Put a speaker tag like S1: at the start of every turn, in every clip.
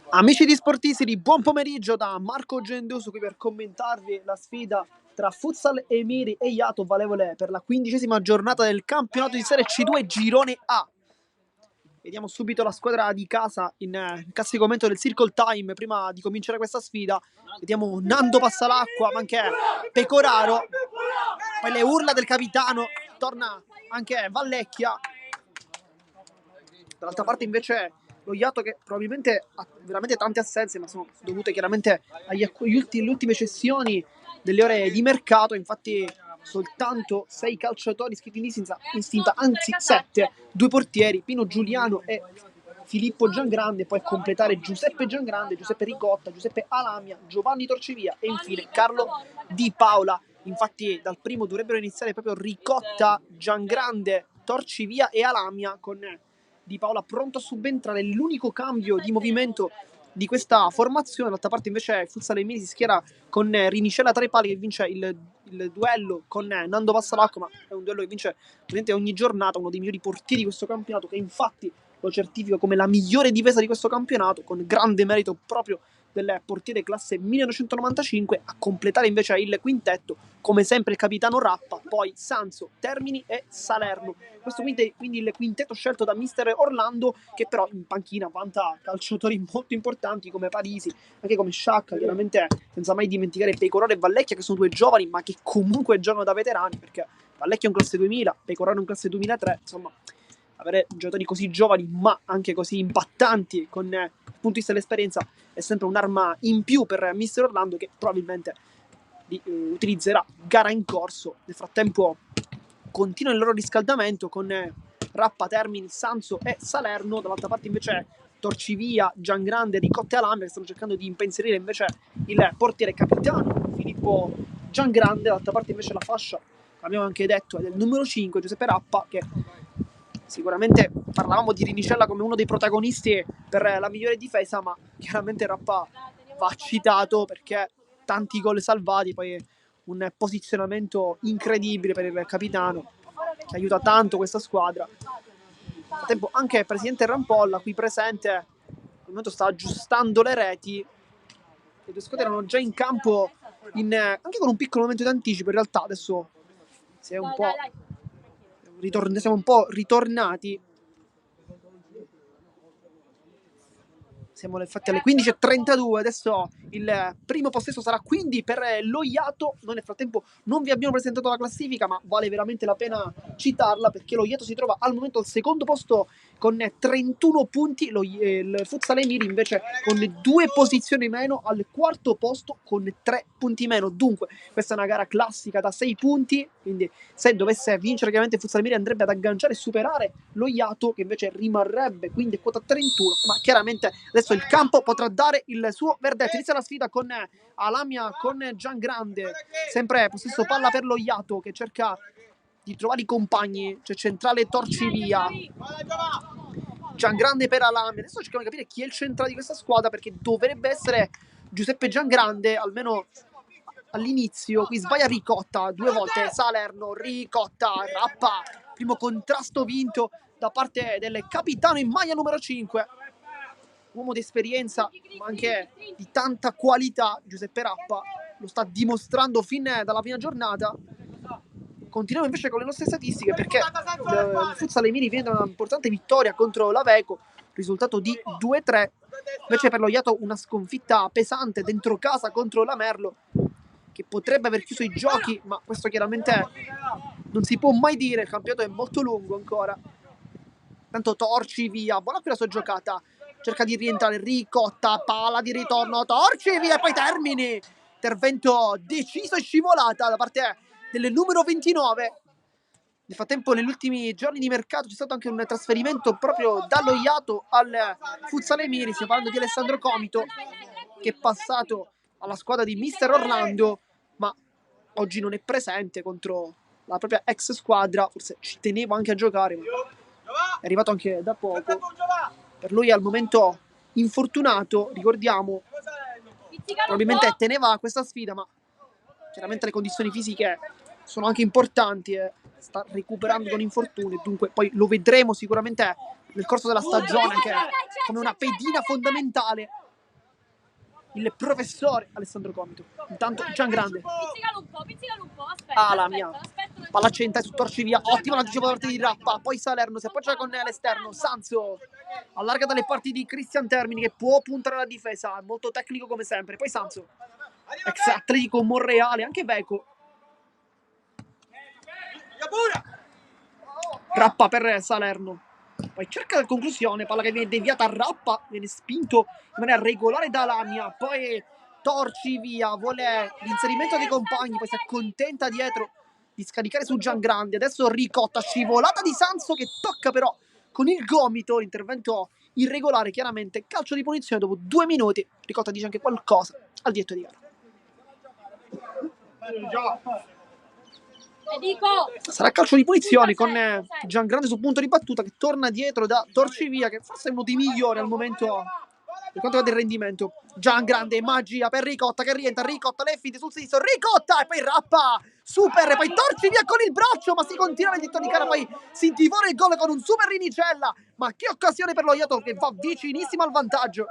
S1: Amici di Sportisidi, buon pomeriggio da Marco Gendoso qui per commentarvi la sfida tra Futsal Emiri e Iato, valevole per la 15ª giornata del campionato di Serie C2 Girone A. Vediamo subito la squadra di casa in classico momento del Circle Time prima di cominciare questa sfida. Vediamo Nando passa l'acqua, ma anche Pecoraro. Poi le urla del capitano, torna anche Vallecchia. Dall'altra parte invece lo Iato, che probabilmente ha veramente tante assenze, ma sono dovute chiaramente alle ultime cessioni delle ore di mercato. Infatti soltanto 6 calciatori iscritti in stinta, anzi 7, 2 portieri, Pino Giuliano e Filippo Giangrande, poi a completare Giuseppe Giangrande, Giuseppe Ricotta, Giuseppe Alamia, Giovanni Torcivia e infine Carlo Di Paola. Infatti dal primo dovrebbero iniziare proprio Ricotta, Giangrande, Torcivia e Alamia, con Di Paola pronto a subentrare. L'unico cambio di movimento di questa formazione. D'altra parte invece Futsal Emiri si schiera con Rinicella tra i pali, che vince il duello con Nando Passalacqua, ma è un duello che vince ovviamente ogni giornata, uno dei migliori portieri di questo campionato, che infatti lo certifica come la migliore difesa di questo campionato, con grande merito proprio del portiere classe 1995. A completare invece il quintetto, come sempre, il capitano Rappa, poi Sanzo, Termini e Salerno. Questo quindi il quintetto scelto da mister Orlando, che però in panchina vanta calciatori molto importanti come Parisi, anche come Sciacca, chiaramente senza mai dimenticare Pecoraro e Vallecchia, che sono due giovani ma che comunque giocano da veterani, perché Vallecchia è un classe 2000, Pecoraro è un classe 2003, insomma avere giocatori così giovani ma anche così impattanti con il punto di vista dell'esperienza è sempre un'arma in più per mister Orlando, che probabilmente utilizzerà gara in corso. Nel frattempo continua il loro riscaldamento con Rappa, Termini, Sanzo e Salerno. Dall'altra parte invece Torcivia, Giangrande, Ricotta e Alambre, che stanno cercando di impensierire invece il portiere capitano Filippo Giangrande. Dall'altra parte invece la fascia, abbiamo anche detto, è del numero 5 Giuseppe Rappa, che sicuramente parlavamo di Rinicella come uno dei protagonisti per la migliore difesa, ma chiaramente Rappa va citato perché tanti gol salvati, poi un posizionamento incredibile per il capitano, che aiuta tanto questa squadra. Nel frattempo anche il presidente Rampolla, qui presente, al momento sta aggiustando le reti. Le due squadre erano già in campo anche con un piccolo momento di anticipo. In realtà adesso siamo un po' ritornati. Siamo infatti alle 15:32. Adesso il primo possesso sarà quindi per lo Iato. Noi nel frattempo non vi abbiamo presentato la classifica, ma vale veramente la pena citarla, perché lo Iato si trova al momento al secondo posto con 31 punti, il Futsal Emiri invece con 2 posizioni meno al quarto posto con 3 punti meno. Dunque questa è una gara classica da 6 punti, quindi se dovesse vincere chiaramente il Futsal Emiri andrebbe ad agganciare e superare lo Iato, che invece rimarrebbe quindi a quota 31, ma chiaramente adesso il campo potrà dare il suo verdetto. Inizia la sfida con Alamia, con Giangrande, sempre possesso palla per lo Iato, che cerca di trovare i compagni. C'è centrale Torcivia, Giangrande per Alamia. Adesso cerchiamo di capire chi è il centrale di questa squadra, perché dovrebbe essere Giuseppe Giangrande, almeno all'inizio. Qui sbaglia Ricotta 2 volte, Salerno, Ricotta, Rappa, primo contrasto vinto da parte del capitano in maglia numero 5, uomo di esperienza ma anche di tanta qualità. Giuseppe Rappa lo sta dimostrando fin dalla prima giornata. Continuiamo invece con le nostre statistiche, perché il Futsal Emiri viene da una importante vittoria contro l'Aveco, risultato di 2-3. Invece per lo Iato una sconfitta pesante dentro casa contro la Merlo, che potrebbe aver chiuso i giochi, ma questo chiaramente non si può mai dire, il campionato è molto lungo ancora. Tanto Torci via, buona qui la sua giocata, cerca di rientrare Ricotta, palla di ritorno, Torci via e poi Termini. Intervento deciso e scivolata da parte del numero 29. Nel frattempo negli ultimi giorni di mercato c'è stato anche un trasferimento proprio dallo Iato al Futsal Emiri. Stiamo parlando di Alessandro Comito, che è passato alla squadra di mister Orlando, ma oggi non è presente contro la propria ex squadra. Forse ci tenevo anche a giocare, ma è arrivato anche da poco. Per lui al momento infortunato, ricordiamo, probabilmente teneva questa sfida, ma chiaramente le condizioni fisiche sono anche importanti e sta recuperando con infortuni, dunque poi lo vedremo sicuramente nel corso della stagione anche come una pedina fondamentale il professore Alessandro Comito. Intanto Giangrande, Lamia, palla centra su Torcivia, ottima l'anticipo da parte di Rappa, poi Salerno si appoggia con l'esterno, Sanzo allarga dalle parti di Cristian Termini che può puntare alla difesa, molto tecnico come sempre, poi Sanzo, ex Atletico Monreale, anche Veco, Rappa per Salerno, poi cerca la conclusione, palla che viene deviata a Rappa, viene spinto in maniera regolare da Lamia, poi Torcivia vuole l'inserimento dei compagni, poi si accontenta dietro di scaricare su Giangrande, adesso Ricotta, scivolata di Sanzo che tocca però con il gomito, intervento irregolare chiaramente, calcio di punizione dopo 2 minuti, Ricotta dice anche qualcosa al dietto di gara. Sarà calcio di punizione con Giangrande sul punto di battuta che torna dietro da Torcivia, che forse è uno dei migliori al momento per quanto riguarda il rendimento. Giangrande, magia per Ricotta che rientra, Ricotta le finte sul sinistro, Ricotta e poi Rappa, super, e poi Torcivia con il braccio, ma si continua nel dietto di gara, poi si intivora il gol con un super Rinicella, ma che occasione per lo Iato che va vicinissimo al vantaggio.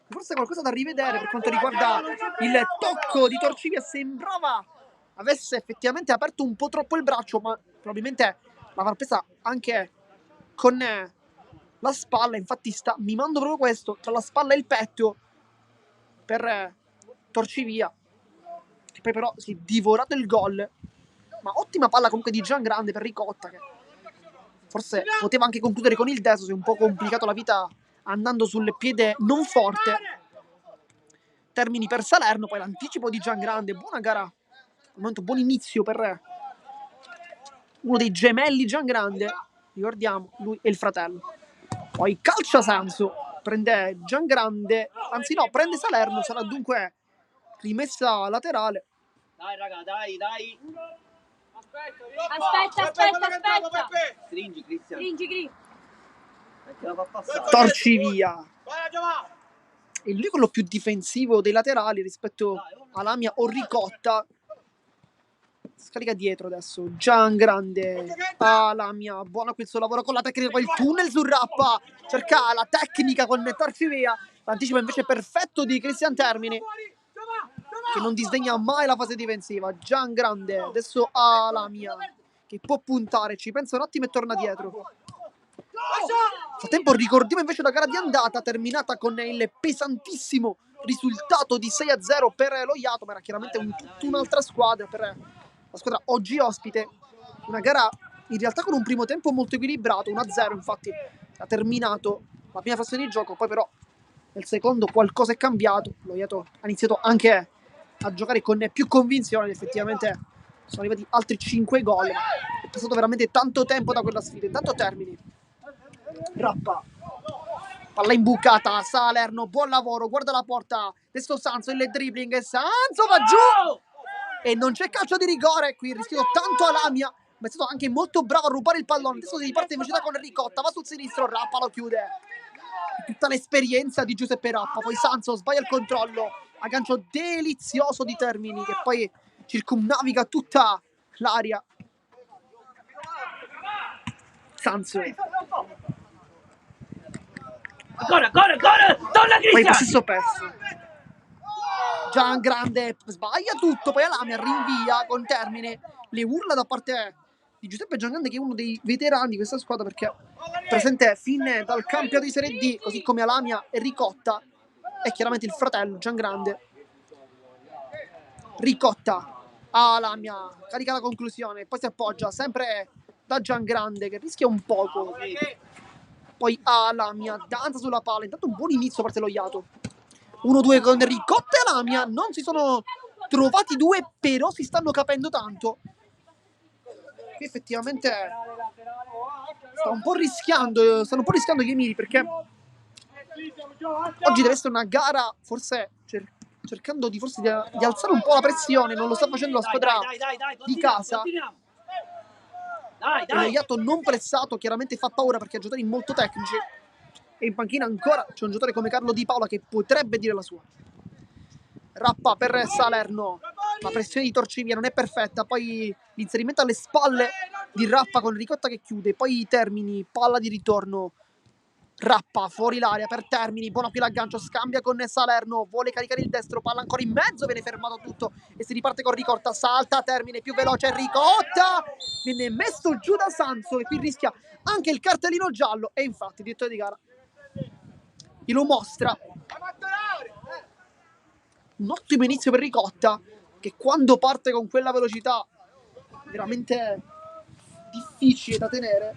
S1: Forse qualcosa da rivedere per quanto riguarda il tocco di Torcivia, sembrava avesse effettivamente aperto un po' troppo il braccio, ma probabilmente l'avrà presa anche con la spalla, infatti sta mimando proprio questo, tra la spalla e il petto per Torcivia, che poi però si è divorato il gol, ma ottima palla comunque di Giangrande per Ricotta, che forse poteva anche concludere con il destro, si è un po' complicato la vita andando sul piede non forte. Termini per Salerno, poi l'anticipo di Giangrande, buona gara, al momento buon inizio per uno dei gemelli Giangrande, ricordiamo, lui e il fratello. Poi calcia Sanzo, prende Giangrande, anzi no, prende Salerno, sarà dunque rimessa laterale.
S2: Dai raga, dai.
S3: Aspetta.
S2: Stringi Cristian.
S1: Torcivia. E lui quello più difensivo dei laterali rispetto a Lamia o Ricotta. Scarica dietro adesso Giangrande, Lamia, buono questo lavoro con la tecnica, poi il tunnel su Rappa, cerca la tecnica con Torcivia, l'anticipo invece perfetto di Cristian Termini che non disdegna mai la fase difensiva. Giangrande, adesso Lamia che può puntare, ci pensa un attimo e torna dietro. Nel frattempo ricordiamo invece la gara di andata terminata con il pesantissimo risultato di 6-0 per lo Iato, ma era chiaramente tutta un'altra squadra, per la squadra oggi ospite. Una gara in realtà con un primo tempo molto equilibrato, 1-0 infatti ha terminato la prima fase di gioco, poi però nel secondo qualcosa è cambiato, lo Iato ha iniziato anche a giocare con più convinzione, effettivamente sono arrivati altri 5 gol, è passato veramente tanto tempo da quella sfida. Intanto Termini, Rappa, palla imbucata, Salerno, buon lavoro, guarda la porta, adesso Sanzo, il dribbling, Sanzo va giù e non c'è calcio di rigore, qui rischiato tanto a Lamia, ma è stato anche molto bravo a rubare il pallone, adesso si parte in velocità con Ricotta, va sul sinistro, Rappa lo chiude, tutta l'esperienza di Giuseppe Rappa, poi Sanzo sbaglia il controllo, aggancio delizioso di Termini che poi circumnaviga tutta l'area. Sanzo,
S2: Ancora, torna
S1: poi
S2: Cristian!
S1: possesso perso. Giangrande sbaglia tutto, poi Lamia rinvia con Termine, le urla da parte di Giuseppe Giangrande che è uno dei veterani di questa squadra perché è presente fin dal campionato di Serie D, così come Lamia e Ricotta e chiaramente il fratello Giangrande. Ricotta a Lamia, carica la conclusione, poi si appoggia sempre da Giangrande che rischia un poco, poi a Lamia, danza sulla palla, intanto un buon inizio da parte dello Iato, 1-2 con Ricotta e Lamia, non si sono trovati due, però si stanno capendo tanto. Qui effettivamente stanno un po' rischiando gli Emiri perché oggi deve essere una gara forse cercando di alzare un po' la pressione, non lo sta facendo la squadra di casa. E lo Iato non pressato chiaramente fa paura perché ha giocatori molto tecnici e in panchina ancora c'è un giocatore come Carlo Di Paola che potrebbe dire la sua. Rappa per Salerno, la pressione di Torcivia non è perfetta, poi l'inserimento alle spalle di Rappa con Ricotta che chiude, poi Termini, palla di ritorno, Rappa fuori l'area per Termini, buona qui l'aggancio, scambia con Salerno, vuole caricare il destro, palla ancora in mezzo, viene fermato tutto e si riparte con Ricotta, salta Termine, più veloce Ricotta, viene messo giù da Sanso e qui rischia anche il cartellino giallo e infatti direttore di gara glielo mostra. Un ottimo inizio per Ricotta che quando parte con quella velocità veramente difficile da tenere.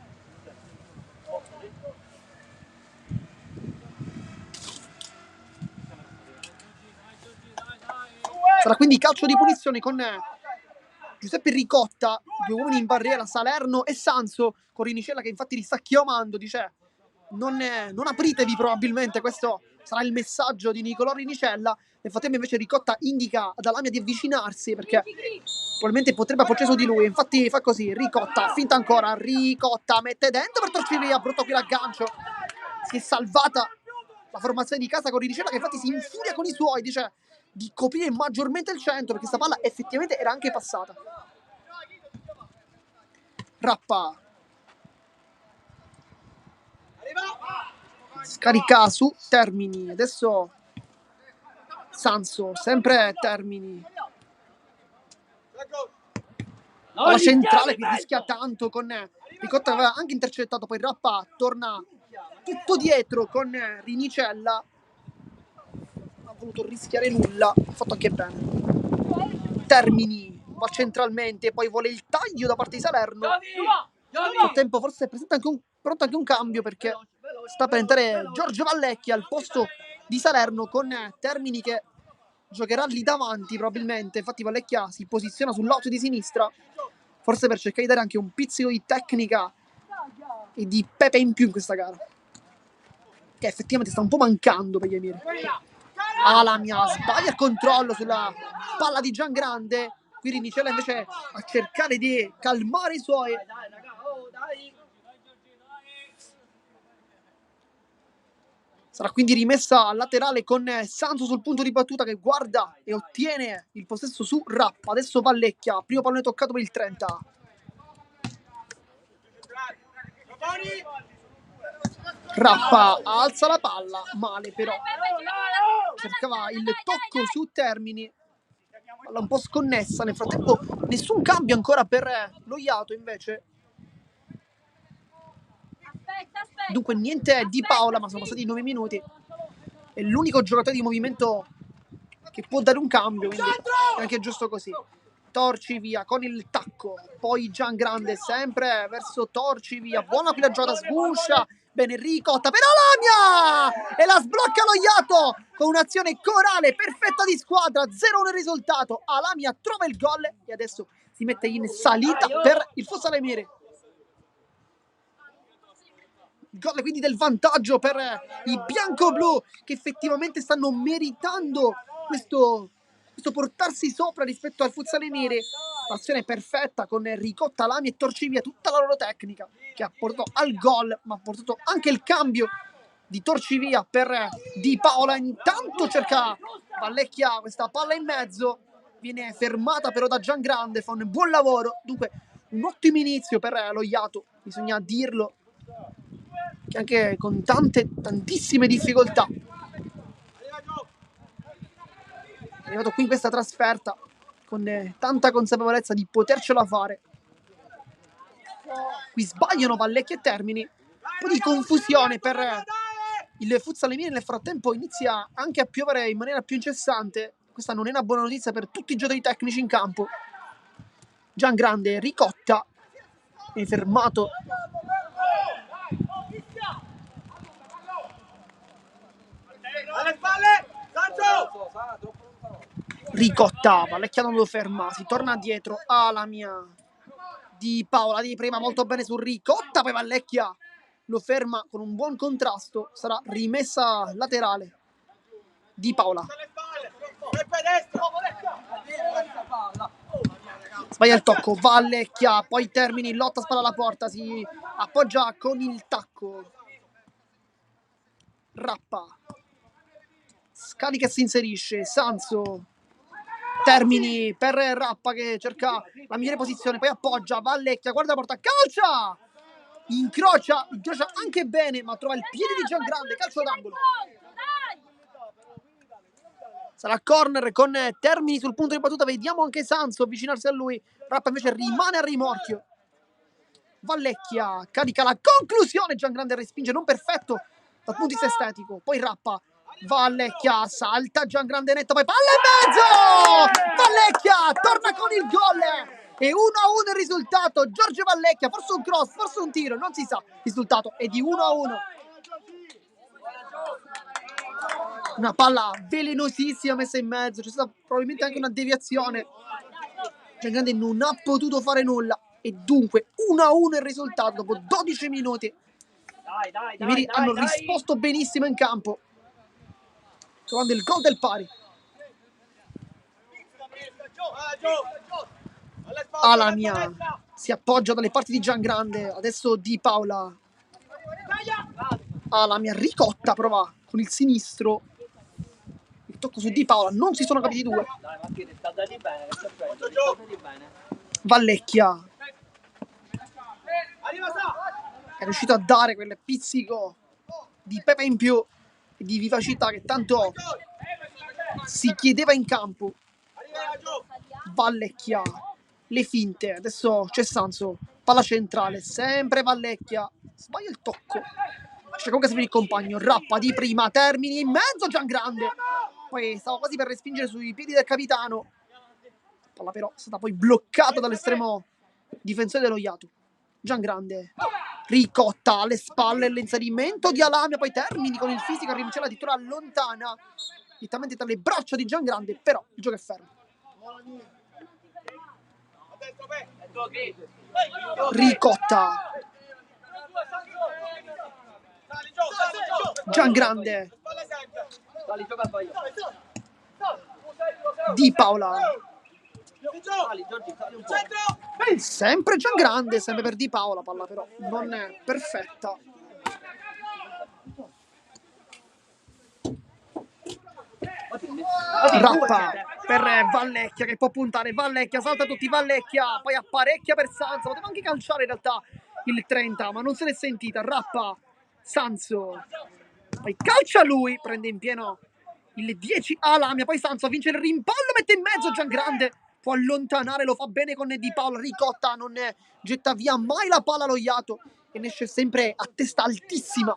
S1: Sarà quindi calcio di punizione con Giuseppe Ricotta, due uomini in barriera, Salerno e Sanso, con Rinicella che infatti li sta chiamando, dice non apritevi probabilmente, questo sarà il messaggio di Nicolò Rinicella. Nel frattempo invece Ricotta indica ad Alamia di avvicinarsi perché probabilmente potrebbe appoggiare su di lui, infatti fa così, Ricotta, finta ancora, Ricotta mette dentro per Torcivia, brutto qui l'aggancio, si è salvata la formazione di casa con Rinicella che infatti si infuria con i suoi, dice di coprire maggiormente il centro perché questa palla effettivamente era anche passata. Rappa scarica su Termini, adesso Sanso, sempre Termini, la centrale che rischia tanto con Ricotta che aveva anche intercettato, poi Rappa torna tutto dietro con Rinicella, non ha voluto rischiare nulla, ha fatto anche bene. Termini va centralmente, poi vuole il taglio da parte di Salerno. Nel frattempo forse è pronto anche un cambio perché sta per entrare Giorgio Vallecchia al posto di Salerno con Termini che giocherà lì davanti probabilmente. Infatti Vallecchia si posiziona sul lato di sinistra forse per cercare di dare anche un pizzico di tecnica e di pepe in più in questa gara che effettivamente sta un po' mancando per gli Emiri. Alamia sbaglia il controllo sulla palla di Giangrande, qui Rinicella invece a cercare di calmare i suoi. Sarà quindi rimessa laterale con Sanso sul punto di battuta che guarda e ottiene il possesso su Rappa. Adesso Vallecchia, primo pallone toccato per il 30. Rappa alza la palla, male però. Cercava il tocco su Termini. Palla un po' sconnessa, nel frattempo nessun cambio ancora per lo Iato invece. Dunque niente Di Paola, ma sono passati 9 minuti. È l'unico giocatore di movimento che può dare un cambio, quindi è anche giusto così. Torcivia con il tacco, poi Giangrande sempre verso Torcivia, buona qui la giocata, sguscia, bene Ricotta per Alamia! E la sblocca lo Iato con un'azione corale perfetta di squadra, 0-1 il risultato, Alamia trova il gol e adesso si mette in salita per il Fossale Emiri. Gol quindi del vantaggio per i bianco-blu che effettivamente stanno meritando questo portarsi sopra rispetto al Futsal Emiri. L'azione perfetta con Ricotta, Lami e Torcivia, tutta la loro tecnica che ha portato al gol, ma ha portato anche il cambio di Torcivia per Di Paola. Intanto cerca Vallecchia questa palla in mezzo, viene fermata però da Giangrande, fa un buon lavoro. Dunque un ottimo inizio per lo Iato, bisogna dirlo, che anche con tantissime difficoltà è arrivato qui in questa trasferta con tanta consapevolezza di potercela fare. Qui sbagliano Vallecchia e Termini, un po' di confusione per il Futsal Emiri. Nel frattempo inizia anche a piovere in maniera più incessante, questa non è una buona notizia per tutti i giocatori tecnici in campo. Giangrande, Ricotta è fermato. Ricotta, Vallecchia non lo ferma, si torna dietro, Alamia, Di Paola di prima molto bene su Ricotta, poi Vallecchia lo ferma con un buon contrasto, sarà rimessa laterale. Di Paola sbaglia il tocco, Vallecchia, poi Termini, lotta, spalla alla porta, si appoggia con il tacco. Rappa scarica e si inserisce, Sanso Termini per Rappa che cerca la migliore posizione, poi appoggia, Vallecchia, guarda la porta, calcia! Incrocia anche bene, ma trova il piede di Giangrande, calcio d'angolo. Sarà corner con Termini sul punto di battuta, vediamo anche Sanso avvicinarsi a lui, Rappa invece rimane a rimorchio. Vallecchia carica la conclusione, Giangrande respinge, non perfetto dal punto di vista estetico, poi Rappa, Vallecchia salta, Giangrande netto, poi palla in mezzo! Vallecchia torna con il gol e 1-1 il risultato. Giorgio Vallecchia, forse un cross, forse un tiro, non si sa, il risultato è di 1-1. Una palla velenosissima messa in mezzo, c'è stata probabilmente anche una deviazione, Giangrande non ha potuto fare nulla e dunque 1-1 il risultato dopo 12 minuti. I Neri hanno risposto benissimo in campo, trovando il gol del pari. Alamia si appoggia dalle parti di Giangrande, adesso Di Paola. Alamia, Ricotta prova con il sinistro, il tocco su Di Paola, non si sono capiti due. Vallecchia è riuscito a dare quel pizzico di pepe in più e di vivacità che tanto si chiedeva in campo. Vallecchia, le finte, adesso c'è Sanso, palla centrale, sempre Vallecchia, sbaglia il tocco, c'è comunque sempre il compagno, Rappa di prima, Termini in mezzo, Giangrande, poi stava quasi per respingere sui piedi del capitano, palla però è stata poi bloccata dall'estremo difensore dello Iato. Giangrande, Ricotta alle spalle, l'inserimento di Alamia, poi Termini con il fisico a rimciare addirittura lontana, direttamente tra le braccia di Giangrande, però il gioco è fermo. Ricotta, Giangrande, Di Paola, sempre Giangrande, sempre per Di Paola, palla però non è perfetta. Rappa per Vallecchia che può puntare, Vallecchia salta tutti, Vallecchia poi apparecchia per Sanso, poteva anche calciare in realtà il 30 ma non se l'è sentita. Rappa, Sanso, poi calcia lui, prende in pieno il 10 Alamia, poi Sanso vince il rimpallo, mette in mezzo Giangrande, può allontanare, lo fa bene con Di Paola. Ricotta non getta via mai la palla allo Iato e ne esce sempre a testa altissima.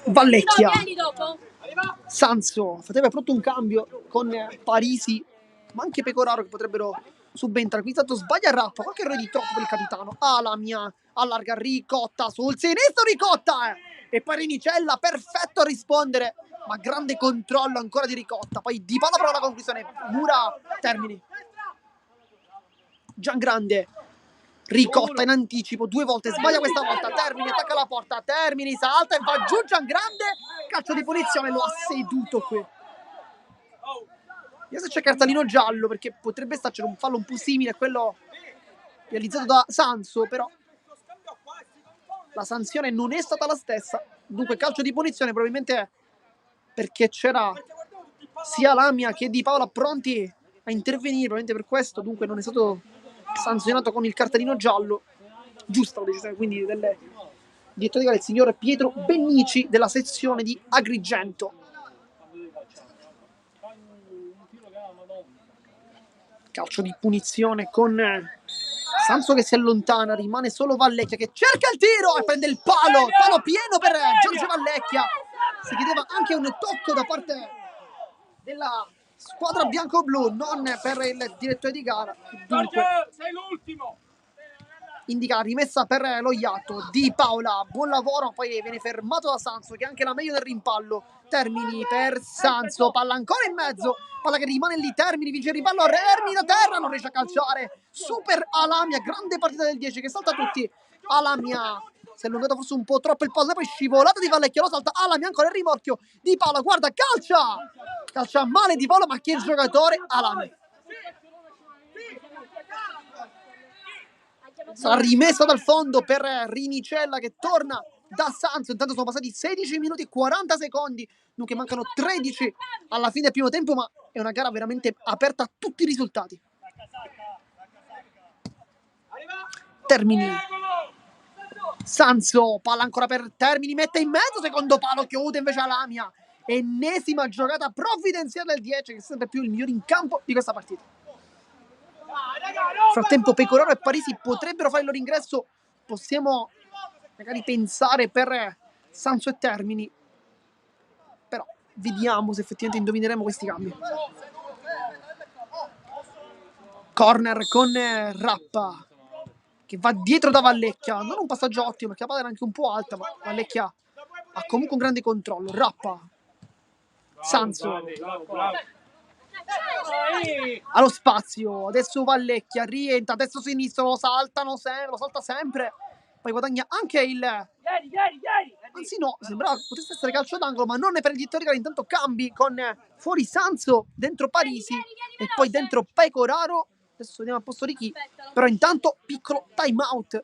S1: Vallecchia, Sanso, Fateva pronto un cambio con Parisi, ma anche Pecoraro che potrebbero subentrare. Qui tanto sbaglia Rappa, qualche errore di troppo per il capitano. Alamia allarga, Ricotta sul sinistro, Ricotta e poi Renicella, perfetto a rispondere, ma grande controllo ancora di Ricotta. Poi Di Paola prova la conclusione, Mura, Termini. Giangrande, Ricotta in anticipo, due volte, sbaglia questa volta, Termini attacca la porta, Termini salta e va giù Giangrande, calcio di punizione, lo ha seduto qui. Vediamo se c'è cartellino giallo, perché potrebbe starci un fallo un po' simile a quello realizzato da Sanso, però la sanzione non è stata la stessa, dunque calcio di punizione probabilmente perché c'era sia Lamia che Di Paola pronti a intervenire, probabilmente per questo, dunque non è stato sanzionato con il cartellino giallo. Giusta la decisione quindi del direttore del signor Pietro Bennici della sezione di Agrigento. Calcio di punizione con Sanso che si allontana, rimane solo Vallecchia che cerca il tiro e prende il palo pieno per Giorgio Vallecchia. Si chiedeva anche un tocco da parte della squadra bianco-blu, non per il direttore di gara. Dunque,
S4: sei l'ultimo.
S1: indica rimessa per lo Iato. Di Paola, buon lavoro, poi viene fermato da Sanso che è anche la meglio del rimpallo. Termini per Sanso, palla ancora in mezzo, palla che rimane lì, Termini vince il rimpallo, Termini da terra, non riesce a calciare. Super Alamia, grande partita del 10 che salta tutti. Alamia si è allungato forse un po' troppo il pallone, poi scivolata di Vallecchia, lo salta Alamia ancora il rimorchio. Di Paola, guarda, calcia male Di Paola, ma chi è il giocatore? Alamia. Sarà rimessa dal fondo per Rinicella che torna da Sanzo. Intanto sono passati 16 minuti e 40 secondi, dunque mancano 13 alla fine del primo tempo, ma è una gara veramente aperta a tutti i risultati. Termini. Sanzo, palla ancora per Termini, mette in mezzo, secondo palo, chiude invece Alamia. Ennesima giocata provvidenziale del 10, che è sempre più il migliore in campo di questa partita. Nel frattempo Pecoraro e Parisi potrebbero fare il loro ingresso, possiamo magari pensare per Sanzo e Termini, però vediamo se effettivamente indovineremo questi cambi. Corner con Rappa che va dietro da Vallecchia, non un passaggio ottimo perché la palla era anche un po' alta, ma Vallecchia ha comunque un grande controllo. Rappa, Sanzo allo spazio, adesso Vallecchia rientra, adesso sinistro, lo salta sempre, poi guadagna anche il... Anzi no, sembrava potesse essere calcio d'angolo, ma non è per il diritto. Intanto cambi con fuori Sanzo, dentro Parisi e poi dentro Pecoraro. Adesso vediamo a posto di chi, però intanto piccolo time out.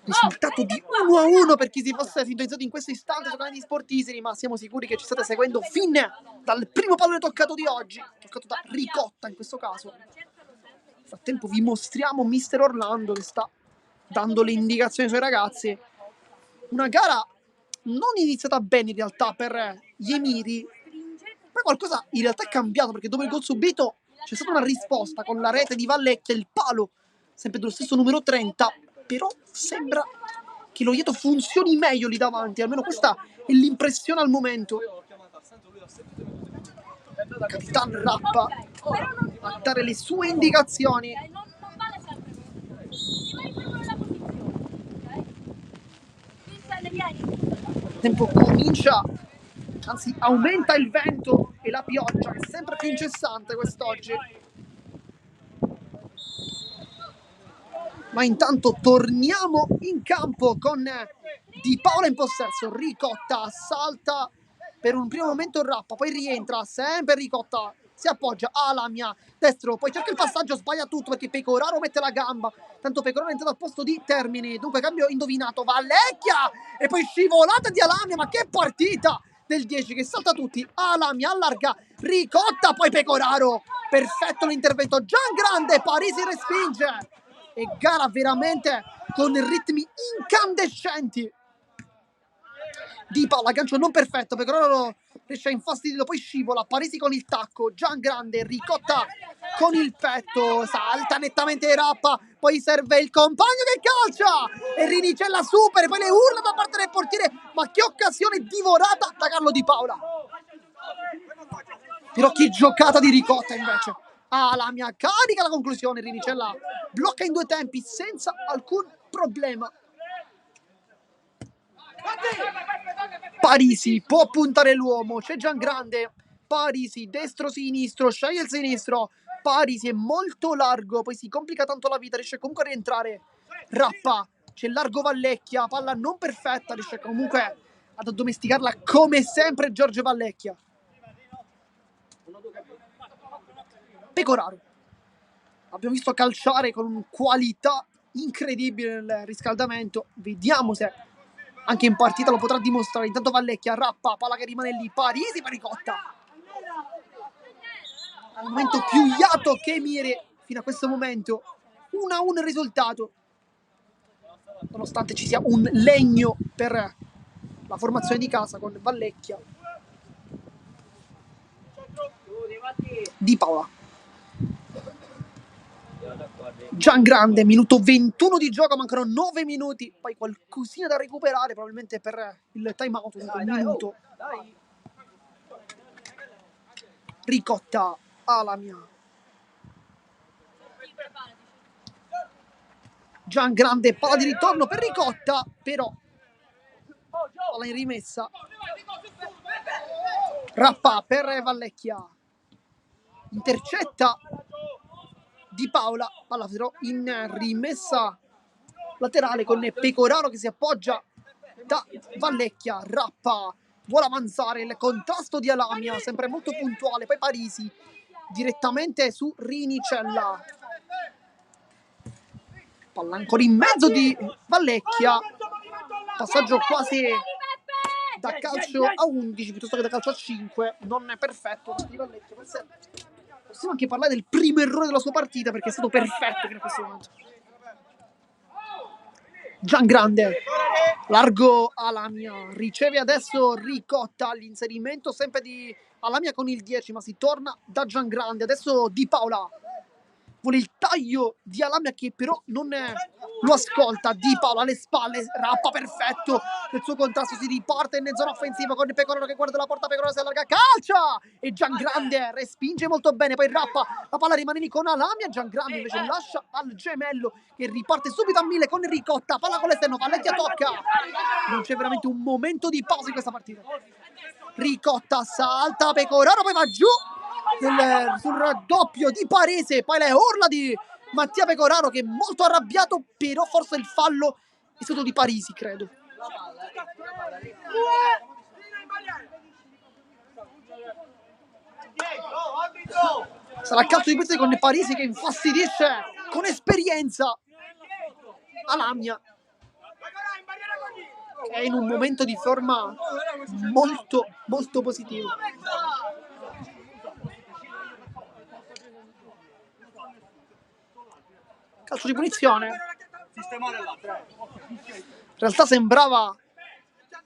S1: Risultato di 1-1 per chi si fosse sintonizzato in questo istante su canali sportivi, ma siamo sicuri che ci state seguendo fin dal primo pallone toccato di oggi, toccato da Ricotta in questo caso. Nel frattempo vi mostriamo Mister Orlando che sta dando le indicazioni ai suoi ragazzi. Una gara non iniziata bene in realtà per gli Emiri, poi qualcosa in realtà è cambiato perché dopo il gol subito c'è stata una risposta con la rete di Vallecchia, il palo sempre dello stesso numero 30, però sembra che lo Ieto funzioni meglio lì davanti, almeno questa è l'impressione al momento. Capitan Rappa a dare le sue indicazioni. Il tempo comincia, anzi aumenta il vento e la pioggia che è sempre più incessante quest'oggi. Ma intanto torniamo in campo con Di Paola in possesso. Ricotta salta per un primo momento Rappa, poi rientra sempre Ricotta, si appoggia Alamia destro, poi cerca il passaggio, sbaglia tutto perché Pecoraro mette la gamba. Tanto Pecoraro è entrato al posto di Termini, dunque cambio indovinato. Vallecchia e poi scivolata di Alamia, ma che partita del 10 che salta tutti. Alamia allarga, Ricotta, poi Pecoraro, perfetto l'intervento, Giangrande, Parisi respinge. E gara veramente con ritmi incandescenti. Di Paola, gancio non perfetto, Pecoraro riesce a infastidirlo, poi scivola, Parisi con il tacco, Giangrande, Ricotta con il petto, salta nettamente Rappa, poi serve il compagno che calcia e Rinicella supera, poi le urla da parte del portiere, ma che occasione divorata da Carlo Di Paola. Però che giocata di Ricotta invece. La mia carica la conclusione, Rinicella blocca in due tempi senza alcun problema. Parisi può puntare l'uomo, c'è Giangrande, Parisi destro-sinistro, sceglie il sinistro, Parisi è molto largo, poi si complica tanto la vita, riesce comunque a rientrare Rappa, c'è largo Vallecchia, palla non perfetta, riesce comunque ad addomesticarla come sempre Giorgio Vallecchia. Pecoraro abbiamo visto calciare con qualità incredibile nel riscaldamento, vediamo se anche in partita lo potrà dimostrare. Intanto Vallecchia, Rappa, palla che rimane lì, Parisi per Ricotta. Al momento più iato che Mire fino a questo momento, 1-1 il risultato, nonostante ci sia un legno per la formazione di casa con Vallecchia. Di Paola, Giangrande, minuto 21 di gioco, mancano 9 minuti, poi qualcosina da recuperare probabilmente per il time out, un minuto. Ricotta, Alamia, Giangrande, palla di ritorno per Ricotta, però palla in rimessa. Rappa per Vallecchia, intercetta Di Paola, palla però in rimessa laterale con Pecoraro che si appoggia da Vallecchia. Rappa vuole avanzare, il contrasto di Alamia sempre molto puntuale, poi Parisi direttamente su Rinicella. Palla ancora in mezzo di Vallecchia. Passaggio quasi da calcio a 11 piuttosto che da calcio a 5. Non è perfetto di Vallecchia. Possiamo anche parlare del primo errore della sua partita, perché è stato perfetto fino a questo momento. Giangrande, largo Alamia, riceve adesso Ricotta, l'inserimento sempre di Alamia con il 10, ma si torna da Giangrande. Adesso Di Paola vuole il taglio di Alamia, che però non lo ascolta. Di Paola alle spalle, Rappa perfetto nel suo contrasto, si riparte in zona offensiva con Pecoraro che guarda la porta, Pecoraro si allarga, calcia e Giangrande respinge molto bene, poi Rappa, la palla rimane lì con Alamia, Giangrande invece lascia al gemello che riparte subito a 1000 con Ricotta, palla con l'esterno, Vallecchia tocca, non c'è veramente un momento di pausa in questa partita. Ricotta salta, Pecoraro poi va giù sul raddoppio di Parese, poi le urla di Mattia Pecoraro che è molto arrabbiato, però forse il fallo è stato di Parisi, credo. Sarà calcio di pezzi con Parisi che infastidisce con esperienza Alamia, che è in un momento di forma molto molto positivo. Calcio di punizione. In realtà sembrava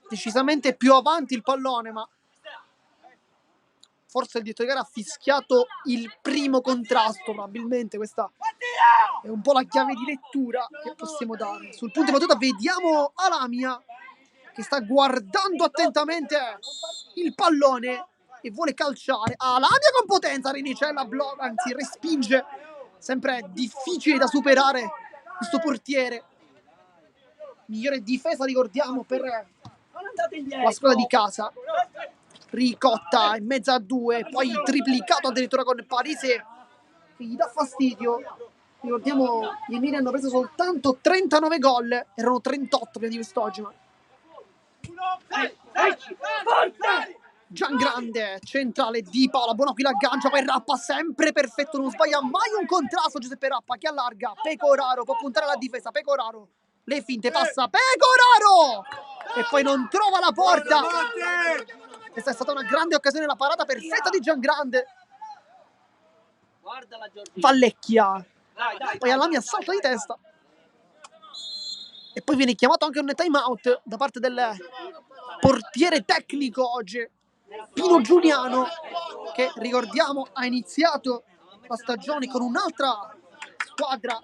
S1: decisamente più avanti il pallone, ma forse il direttore di gara ha fischiato il primo contrasto. Probabilmente questa è un po' la chiave di lettura che possiamo dare. Sul punto di battuta vediamo Alamia che sta guardando attentamente il pallone e vuole calciare. Alamia con potenza, Rinicella blocca, anzi respinge. Sempre difficile da superare questo portiere. Migliore difesa, ricordiamo, per la squadra di casa. Ricotta in mezzo a 2, poi triplicato addirittura con Parisi che gli dà fastidio. Ricordiamo, gli Emiri hanno preso soltanto 39 gol, erano 38 prima di quest'oggi. Ma Giangrande, centrale Di Paola, buona qui l'aggancia, poi Rappa sempre perfetto, non sbaglia mai un contrasto Giuseppe Rappa che allarga, Pecoraro può puntare alla difesa, Pecoraro, le finte, passa Pecoraro e poi non trova la porta. Questa è stata una grande occasione, la parata perfetta di Giangrande. Vallecchia, poi Alamia salta di testa e poi viene chiamato anche un time out da parte del portiere tecnico oggi, Pino Giuliano, che ricordiamo ha iniziato la stagione con un'altra squadra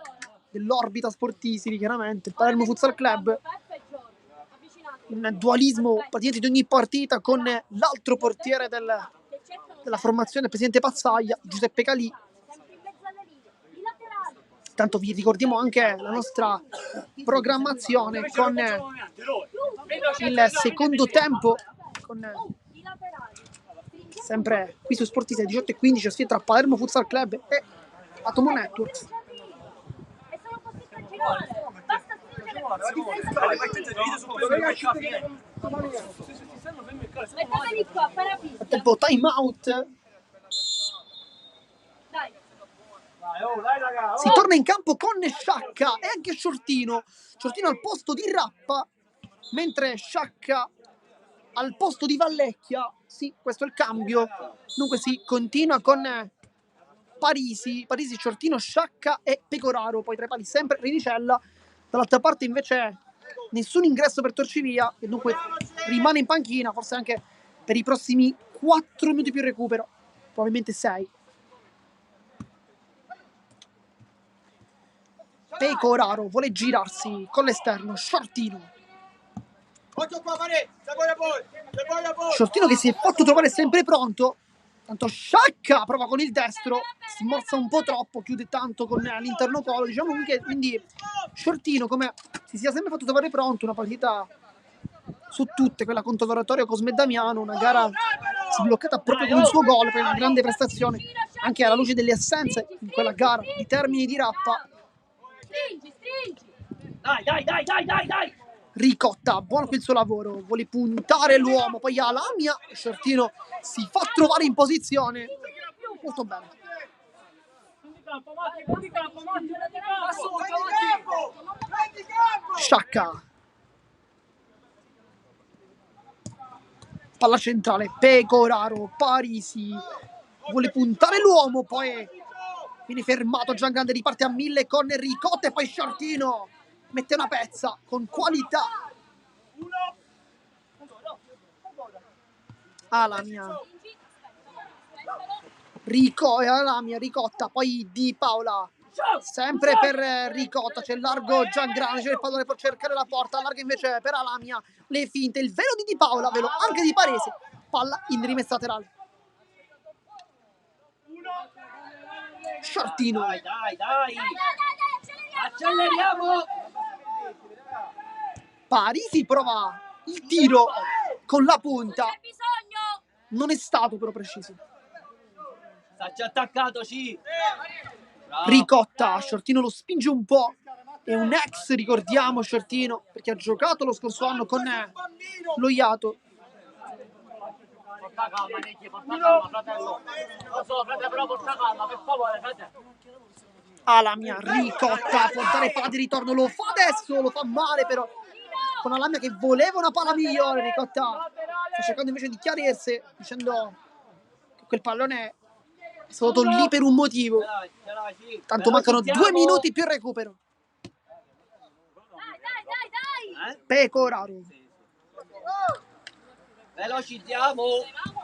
S1: dell'orbita Sportisili, chiaramente il Palermo Futsal Club, un dualismo praticamente di ogni partita con l'altro portiere della formazione, il presidente Pazzaglia, Giuseppe Calì. Tanto vi ricordiamo anche la nostra programmazione con il secondo tempo, con sempre qui su Sportista 18:15, ossia tra Palermo Futsal Club e Atomo Networks. Tempo time out. Si torna in campo con Sciacca e anche Sciortino al posto di Rappa, mentre Sciacca al posto di Vallecchia. Sì, questo è il cambio. Dunque si continua con Parisi, Sciortino, Sciacca e Pecoraro, poi tra i pali sempre Rinicella. Dall'altra parte invece nessun ingresso per Torcivia e dunque rimane in panchina, forse anche per i prossimi 4 minuti più recupero, probabilmente 6. Pecoraro vuole girarsi con l'esterno, Sciortino che si è fatto trovare sempre pronto, tanto Sciacca prova con il destro, smorza un po' troppo, chiude tanto con l'interno collo, diciamo che quindi Sciortino come si sia sempre fatto trovare pronto, una partita su tutte, quella contro l'Oratorio Cosme Damiano, una gara sbloccata proprio con il suo gol, per una grande prestazione anche alla luce delle assenze in quella gara di Termini di Rappa. Dai. Ricotta, buono qui il suo lavoro, vuole puntare l'uomo, poi Alamia, Sciortino si fa trovare in posizione, molto bene. Sciacca. Palla centrale, Pecoraro, Parisi. Vuole puntare l'uomo, poi viene fermato. Giangrande riparte a 1000 con Ricotta e poi Sciartino. Mette una pezza con qualità. Alamia. Alamia, Ricotta, poi Di Paola. Sempre per Ricotta, c'è largo Giangrande, c'è il pallone per cercare la porta, larga invece per Alamia, le finte, il velo di Paola, velo anche di Parese, palla in rimessa laterale. Sciartino.
S2: Dai. Acceleriamo.
S1: Parisi prova il tiro con la punta, non è stato però preciso.
S2: Sta già attaccato, sì.
S1: Ricotta, Sciartino lo spinge un po', è un ex, ricordiamo Sciartino, perché ha giocato lo scorso anno con lo Iato.
S2: Porta calma, Nicky, porta calma, fratello. Lo so, fratello, però porta calma, per favore, fratello.
S1: Alamia, Ricotta, può dare palla di ritorno, lo fa adesso, lo fa male però. Con Alamia che voleva una palla migliore, Ricotta sta cercando invece di chiarirsi, dicendo che quel pallone è stato lì per un motivo. Tanto mancano 2 minuti più il recupero. Pecoraro.
S2: Velocizziamo.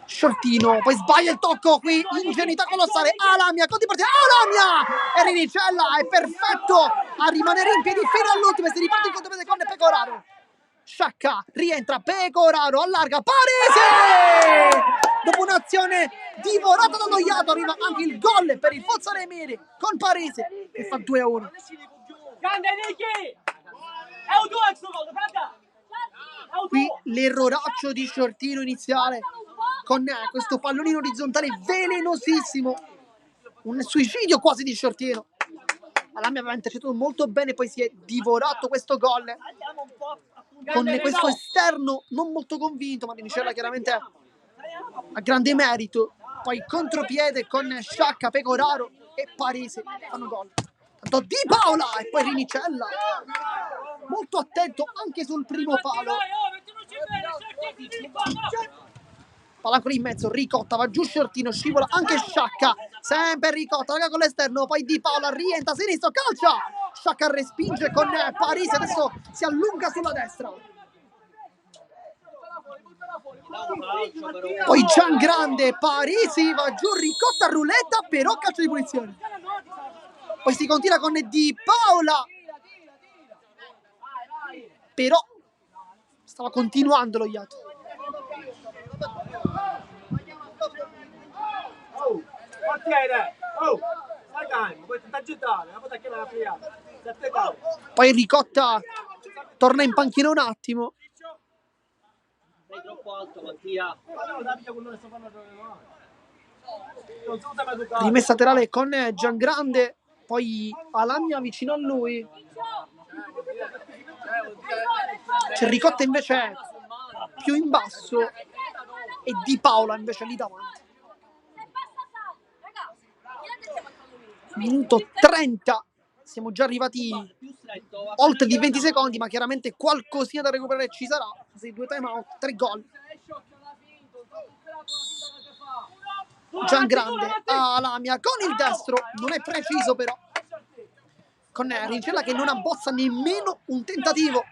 S1: Sciartino, poi sbaglia il tocco qui, ingenuità colossale. Alamia, conti partita, Alamia! E Rinicella è perfetto a rimanere in piedi fino all'ultimo e si riparte in contropiede con Pecoraro. Sciacca, rientra Pecoraro, allarga, Parisi! Dopo un'azione divorata dallo Iato arriva anche il gol per il Pozzo dei Miri con Parisi che fa 2-1.
S2: Grande Nicky! È un 2 questo gol, fratello!
S1: Qui l'erroraccio di Sciartino iniziale con questo pallone in orizzontale velenosissimo, un suicidio quasi di Sciartino. Alamia aveva intercettato molto bene, poi si è divorato questo gol con questo esterno non molto convinto, ma Rinicella chiaramente ha grande merito. Poi contropiede con Sciacca, Pecoraro e Parisi fanno gol. Tanto Di Paola e poi Rinicella molto attento anche sul primo palo. Palla ancora in mezzo, Ricotta va giù, Sciartino scivola anche Sciacca, sempre Ricotta, raga con l'esterno, poi Di Paola rientra a sinistra, calcia, Sciacca respinge con Parisi, adesso si allunga sulla destra. Poi Giangrande, Parisi va giù, Ricotta ruletta, però calcio di punizione. Poi si continua con Di Paola, però stava continuando lo Iato. Poi Ricotta torna in panchina un attimo.
S2: Sei troppo alto, Mattia.
S1: Rimessa laterale con Giangrande, poi Alamia vicino a lui. C'è Ricotta invece più in basso e Di Paola invece lì davanti. Minuto 30, siamo già arrivati oltre di 20 secondi, ma chiaramente qualcosina da recuperare ci sarà. 2 time out, 3 gol. Giangrande, Alamia con il destro, non è preciso però. Con Rinicella che non abbozza nemmeno un tentativo.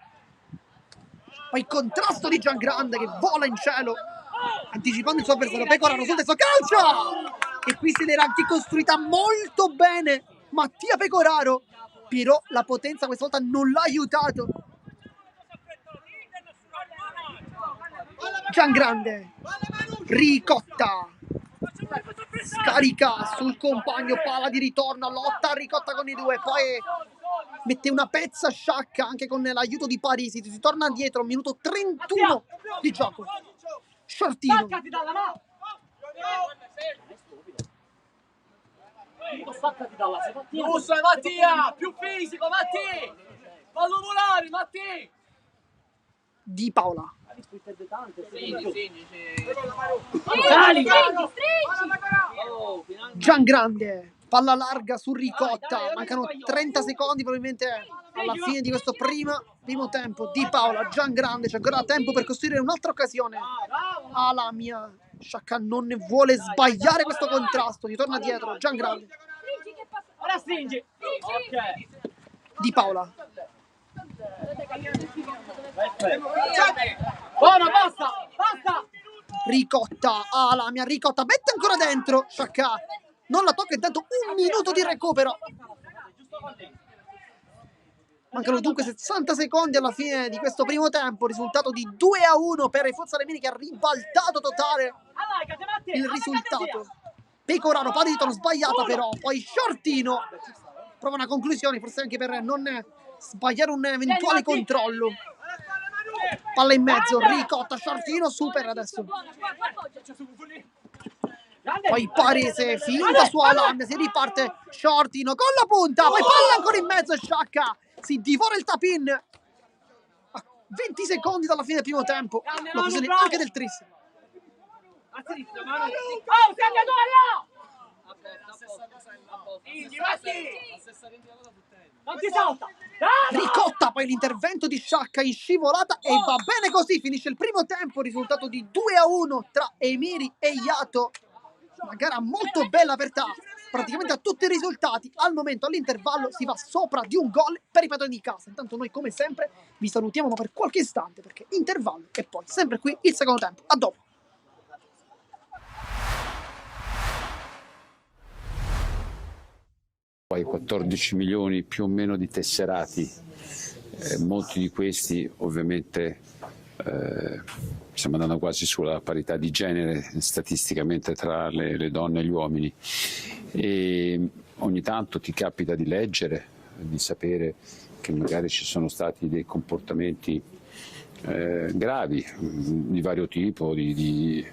S1: Poi contrasto di Giangrande che vola in cielo, anticipando il suo avversario. Pecoraro sul destro, calcia! E qui se l'era anche costruita molto bene Mattia Pecoraro, però la potenza questa volta non l'ha aiutato. Giangrande, Ricotta, scarica sul compagno, palla di ritorno, lotta a Ricotta con i due, poi mette una pezza Sciacca anche con l'aiuto di Parisi, si torna dietro, minuto 31 di gioco. Sciartino,
S2: Giusto, Mattia! Più fisico, Mattia! Fallo volare, Mattia!
S1: Di Paola, Giangrande, Palla larga su Ricotta, mancano 30 secondi probabilmente alla fine di questo primo tempo. Di Paola, Giangrande, c'è ancora tempo per costruire un'altra occasione. Lamia, Sciacca non ne vuole sbagliare questo contrasto, gli torna dietro, Giangrande.
S2: Ora stringi. Ok.
S1: Di Paola.
S2: Buono, basta, basta.
S1: Ricotta, Lamia, Ricotta, mette ancora dentro, Sciacca. Non la tocca, intanto 1 minuto di recupero. Mancano dunque 60 secondi alla fine di questo primo tempo. Risultato di 2-1 per i Futsal Rimini, che ha ribaltato totale il risultato. Pecoraro, palla di tono sbagliata però. Poi Shortino prova una conclusione, forse anche per non sbagliare un eventuale controllo. Palla in mezzo, Ricotta, Shortino, supera adesso. Poi Parese, finta su Alamia, si riparte Shortino con la punta, poi palla ancora in mezzo, Sciacca si divora il tap-in a 20 secondi dalla fine del primo tempo, l'occasione anche del tris.
S2: Non ti salta.
S1: Ricotta, poi l'intervento di Sciacca in scivolata e va bene così, finisce il primo tempo, risultato di 2-1 tra Emiri e Iato. Una gara molto bella per praticamente a tutti i risultati. Al momento all'intervallo si va sopra di un gol per i padroni di casa. Intanto noi come sempre vi salutiamo per qualche istante, perché intervallo e poi sempre qui il secondo tempo. A dopo.
S4: Poi 14 milioni più o meno di tesserati, molti di questi ovviamente stiamo andando quasi sulla parità di genere statisticamente tra le donne e gli uomini, e ogni tanto ti capita di leggere, di sapere che magari ci sono stati dei comportamenti gravi di vario tipo, di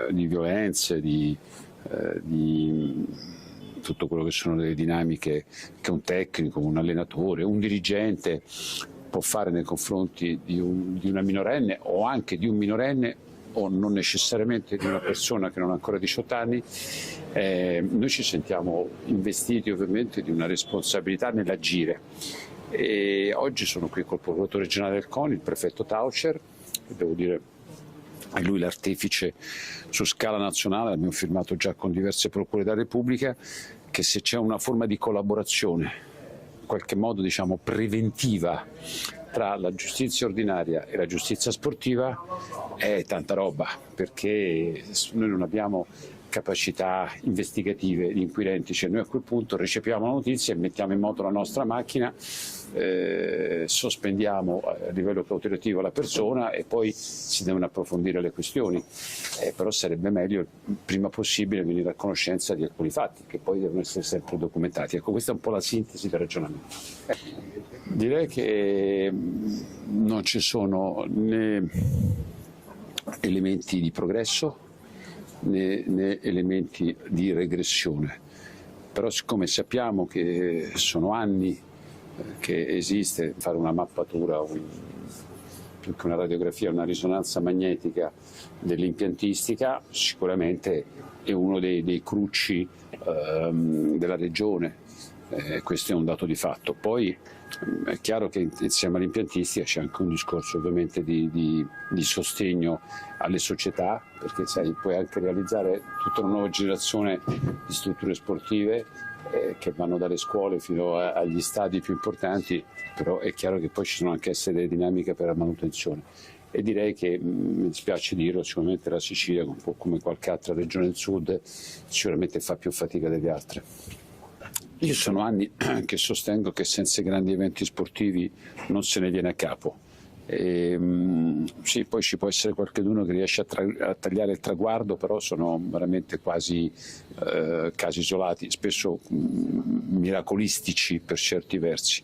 S4: violenze, di tutto quello che sono le dinamiche che un tecnico, un allenatore, un dirigente può fare nei confronti di una minorenne o anche di un minorenne, o non necessariamente di una persona che non ha ancora 18 anni. Noi ci sentiamo investiti ovviamente di una responsabilità nell'agire, e oggi sono qui col procuratore generale del CONI, il prefetto Taucher, e devo dire è lui l'artefice su scala nazionale. Abbiamo firmato già con diverse procure della Repubblica che se c'è una forma di collaborazione, in qualche modo diciamo preventiva, tra la giustizia ordinaria e la giustizia sportiva, è tanta roba, perché noi non abbiamo capacità investigative di inquirenti, cioè noi a quel punto recepiamo la notizia e mettiamo in moto la nostra macchina, sospendiamo a livello cautelativo la persona e poi si devono approfondire le questioni, però sarebbe meglio il prima possibile venire a conoscenza di alcuni fatti che poi devono essere sempre documentati. Ecco, questa è un po' la sintesi del ragionamento. Direi che non ci sono né elementi di progresso né elementi di regressione, però siccome sappiamo che sono anni che esiste fare una mappatura, più che una radiografia, una risonanza magnetica dell'impiantistica, sicuramente è uno dei crucci della regione, questo è un dato di fatto. Poi è chiaro che insieme all'impiantistica c'è anche un discorso ovviamente di sostegno alle società, perché sai, puoi anche realizzare tutta una nuova generazione di strutture sportive che vanno dalle scuole fino agli stadi più importanti, però è chiaro che poi ci sono anche essere delle dinamiche per la manutenzione, e direi che, mi dispiace dirlo, sicuramente la Sicilia, un po' come qualche altra regione del sud, sicuramente fa più fatica delle altre. Io sono anni che sostengo che senza i grandi eventi sportivi non se ne viene a capo. Sì, poi ci può essere qualcuno che riesce a tagliare il traguardo, però sono veramente quasi casi isolati, spesso miracolistici per certi versi.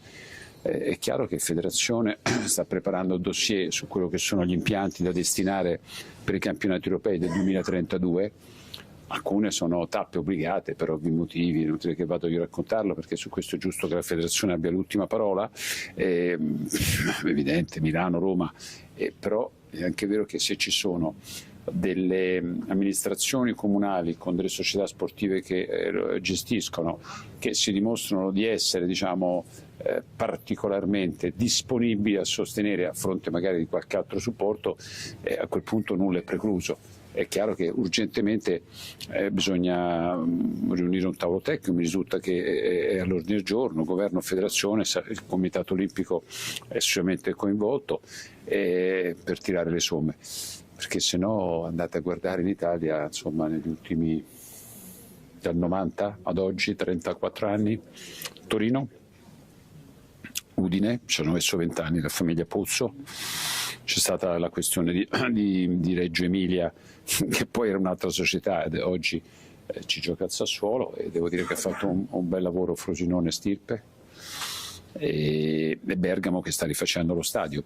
S4: È chiaro che Federazione sta preparando dossier su quello che sono gli impianti da destinare per i campionati europei del 2032. Alcune sono tappe obbligate per ovvi motivi, è inutile che vado io a raccontarlo, perché su questo è giusto che la Federazione abbia l'ultima parola, evidente, Milano, Roma, però è anche vero che se ci sono delle amministrazioni comunali con delle società sportive che gestiscono, che si dimostrano di essere, diciamo, particolarmente disponibili a sostenere, a fronte magari di qualche altro supporto, a quel punto nulla è precluso. È chiaro che urgentemente bisogna riunire un tavolo tecnico, mi risulta che è all'ordine del giorno, governo, federazione, il Comitato Olimpico è sicuramente coinvolto per tirare le somme, perché se no andate a guardare in Italia, insomma, negli ultimi, dal 90 ad oggi, 34 anni, Torino, Udine, ci hanno messo 20 anni la famiglia Pozzo, c'è stata la questione di Reggio Emilia, che poi era un'altra società ed oggi ci gioca al Sassuolo, e devo dire che ha fatto un bel lavoro Frosinone Stirpe, e Bergamo che sta rifacendo lo stadio.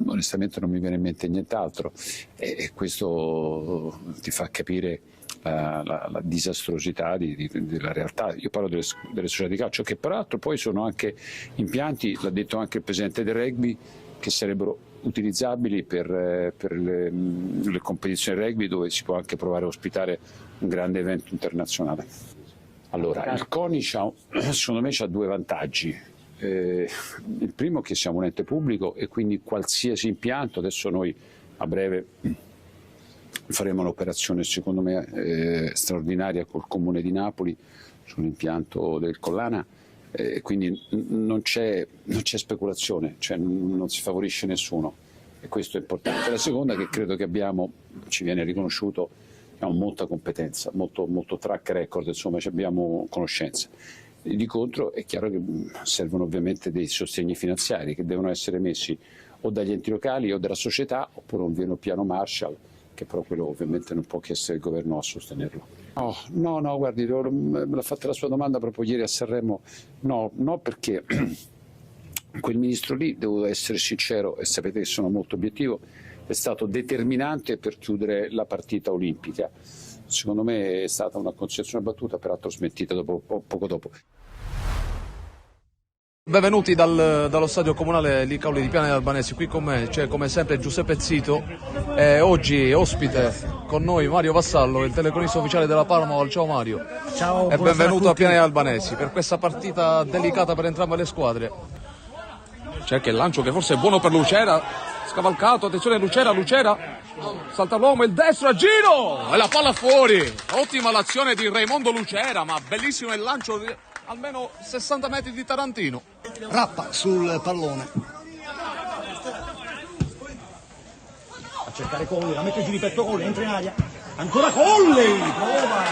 S4: Onestamente non mi viene in mente nient'altro, e questo ti fa capire la disastrosità della realtà. Io parlo delle società di calcio, che peraltro poi sono anche impianti, l'ha detto anche il presidente del rugby, che sarebbero utilizzabili per le competizioni rugby, dove si può anche provare a ospitare un grande evento internazionale. Allora, il CONI secondo me ha due vantaggi. Il primo è che siamo un ente pubblico e quindi qualsiasi impianto, adesso noi a breve faremo un'operazione secondo me straordinaria col Comune di Napoli sull'impianto del Collana, quindi non c'è speculazione, cioè non si favorisce nessuno, e questo è importante. La seconda, che credo che ci viene riconosciuto, abbiamo molta competenza, molto track record, insomma abbiamo conoscenza. Di contro è chiaro che servono ovviamente dei sostegni finanziari che devono essere messi o dagli enti locali o dalla società, oppure un piano Marshall, che però quello ovviamente non può che essere il governo a sostenerlo. No, guardi, me l'ha fatta la sua domanda proprio ieri a Sanremo. No, perché quel ministro lì, devo essere sincero, e sapete che sono molto obiettivo, è stato determinante per chiudere la partita olimpica. Secondo me è stata una concessione battuta, peraltro smentita poco dopo.
S5: Benvenuti dallo stadio comunale Liccauli di Piana degli Albanesi. Qui con me c'è come sempre Giuseppe Zito, oggi è ospite con noi Mario Vassallo, il telecronista ufficiale della Parma. Ciao Mario.
S6: Ciao,
S5: e benvenuto a Piana degli Albanesi per questa partita delicata per entrambe le squadre. C'è anche il lancio che forse è buono per Lucera, scavalcato, attenzione Lucera, salta l'uomo, il destro a giro e la palla fuori. Ottima l'azione di Raimondo Lucera, ma bellissimo il lancio di almeno 60 metri di Tarantino.
S6: Rappa sul pallone. A cercare Colli, la mette giù di petto Colli, entra in aria. Ancora Colli, prova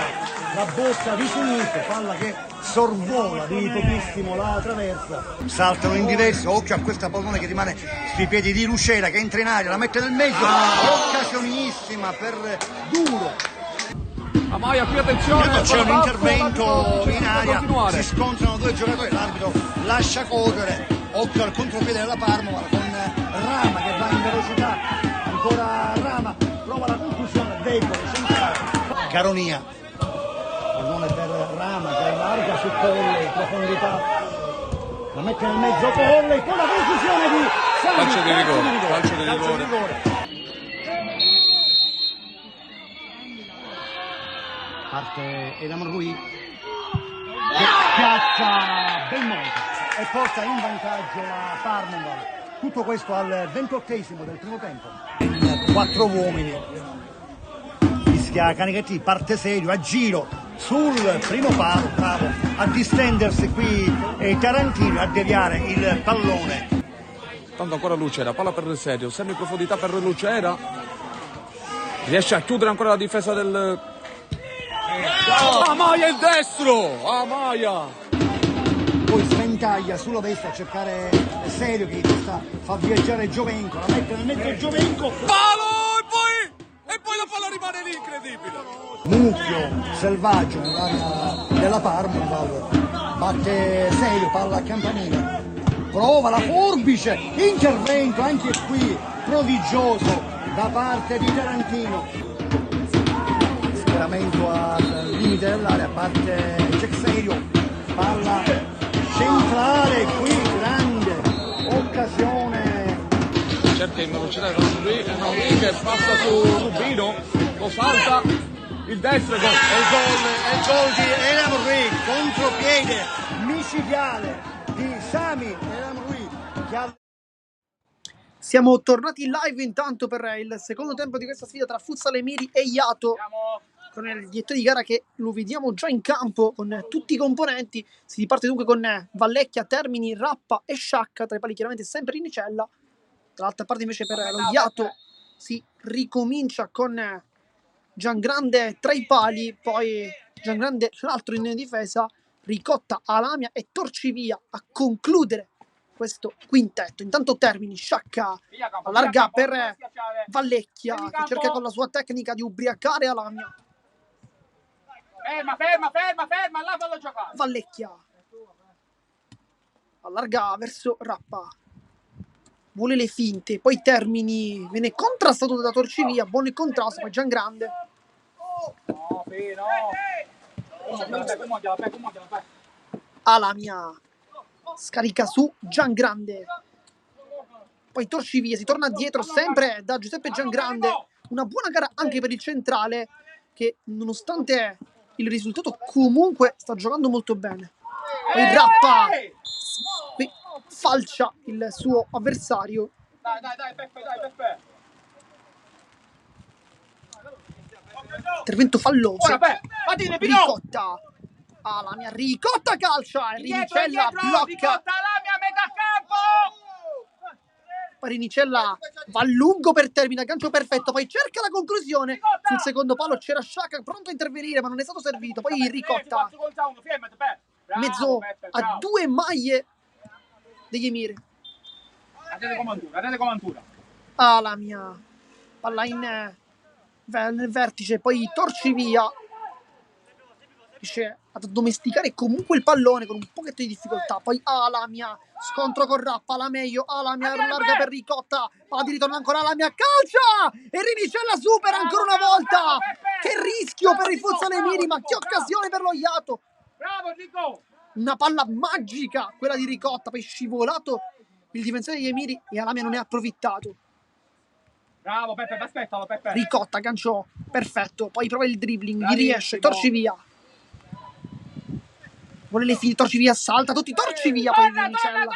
S6: la botta di sinistra, palla che sorvola di pochissimo la traversa. Saltano in diverso, occhio a questa pallone che rimane sui piedi di Lucera, che entra in aria, la mette nel mezzo, occasionissima per Duro.
S5: Amaia, qui attenzione,
S6: c'è un intervento in aria, si scontrano due giocatori, l'arbitro lascia correre, occhio al contropiede della Parma con Rama che va in velocità, ancora Rama, prova la conclusione, debole, centrale, Caronia, pallone per Rama che allarga su Colli, profondità, la mette nel mezzo Colli, con la conclusione di Sani, calcio di rigore. Parte Edam Rui che piazza ben molto e porta in vantaggio la Parma. Tutto questo al 28esimo del primo tempo. 4 uomini. Fischia Canichetti, parte serio, a giro sul primo palo, bravo a distendersi qui Tarantino, a deviare il pallone.
S5: Tanto ancora Lucera, palla per il serio, semi in profondità per Lucera. Riesce a chiudere ancora la difesa del... Amaia il destro! Amaia!
S6: Poi sventaglia sulla destra a cercare Serio che fa viaggiare Giovenco, la mette nel mezzo Giovenco.
S5: Palo! E poi la palla rimane lì, incredibile!
S6: Mucchio, selvaggio nell'area della Parma, batte Serio, palla a Campanile. Prova la forbice, intervento anche qui prodigioso da parte di Tarantino. Al limite dell'area, parte Serio, palla centrale qui, grande occasione.
S5: Cerca in velocità Rodriguez, che passa su Rubino, lo salta, il destro e gol.
S6: È il gol di Elam Rui, contropiede micidiale di Sami Elam Rui.
S1: Siamo tornati live intanto per il secondo tempo di questa sfida tra Futsal Emiri e Iato, con il direttore di gara che lo vediamo già in campo con tutti i componenti. Si riparte dunque con Vallecchia, Termini, Rappa e Sciacca, tra i pali chiaramente sempre Rinicella. Dall'altra parte invece per lo Iato si ricomincia con Giangrande tra i pali, poi Giangrande l'altro in difesa, Ricotta, Alamia e Torcivia a concludere questo quintetto. Intanto Termini, Sciacca allarga per Vallecchia che cerca con la sua tecnica di ubriacare Alamia.
S2: Ferma, là fallo giocare.
S1: Vallecchia allarga verso Rappa, vuole le finte, poi Termini viene contrastato da Torcivia, buono il contrasto, poi Giangrande.
S2: No,
S1: Alamia scarica su Giangrande, poi Torcivia si torna dietro sempre da Giuseppe Giangrande. Una buona gara anche per il centrale che nonostante il risultato comunque sta giocando molto bene. Poi Rappa falcia il suo avversario.
S2: Dai, Peppe.
S1: Intervento falloso.
S2: Ricotta.
S1: Alamia, Ricotta calcia e Rinicella blocca.
S2: Ricotta, Alamia, metà campo.
S1: Rinicella va lungo per Termine, aggancio perfetto, poi cerca la conclusione. Sul secondo palo c'era Sciacca pronto a intervenire ma non è stato servito. Poi Ricotta mezzo a 2 maglie degli Emiri.
S2: Andate comantura.
S1: Alamia, palla nel vertice, poi Torcivia riesce ad addomesticare comunque il pallone con un pochetto di difficoltà. Poi Alamia, scontro con Rappa, la meglio, Alamia larga per Ricotta, palla di ritorno ancora, Alamia calcia e Rinicella supera ancora una volta. Che rischio per i Futsal Emiri, ma che occasione per lo Iato.
S2: Bravo Rico.
S1: Una palla magica quella di Ricotta, poi scivolato il difensore degli Emiri e Alamia non ne ha approfittato.
S2: Bravo Peppe, aspettalo Peppe.
S1: Ricotta, gancio perfetto, poi prova il dribbling, gli riesce, Torcivia. Vuole le fine, Torcivia salta, tutti Torcivia, poi Rinicella.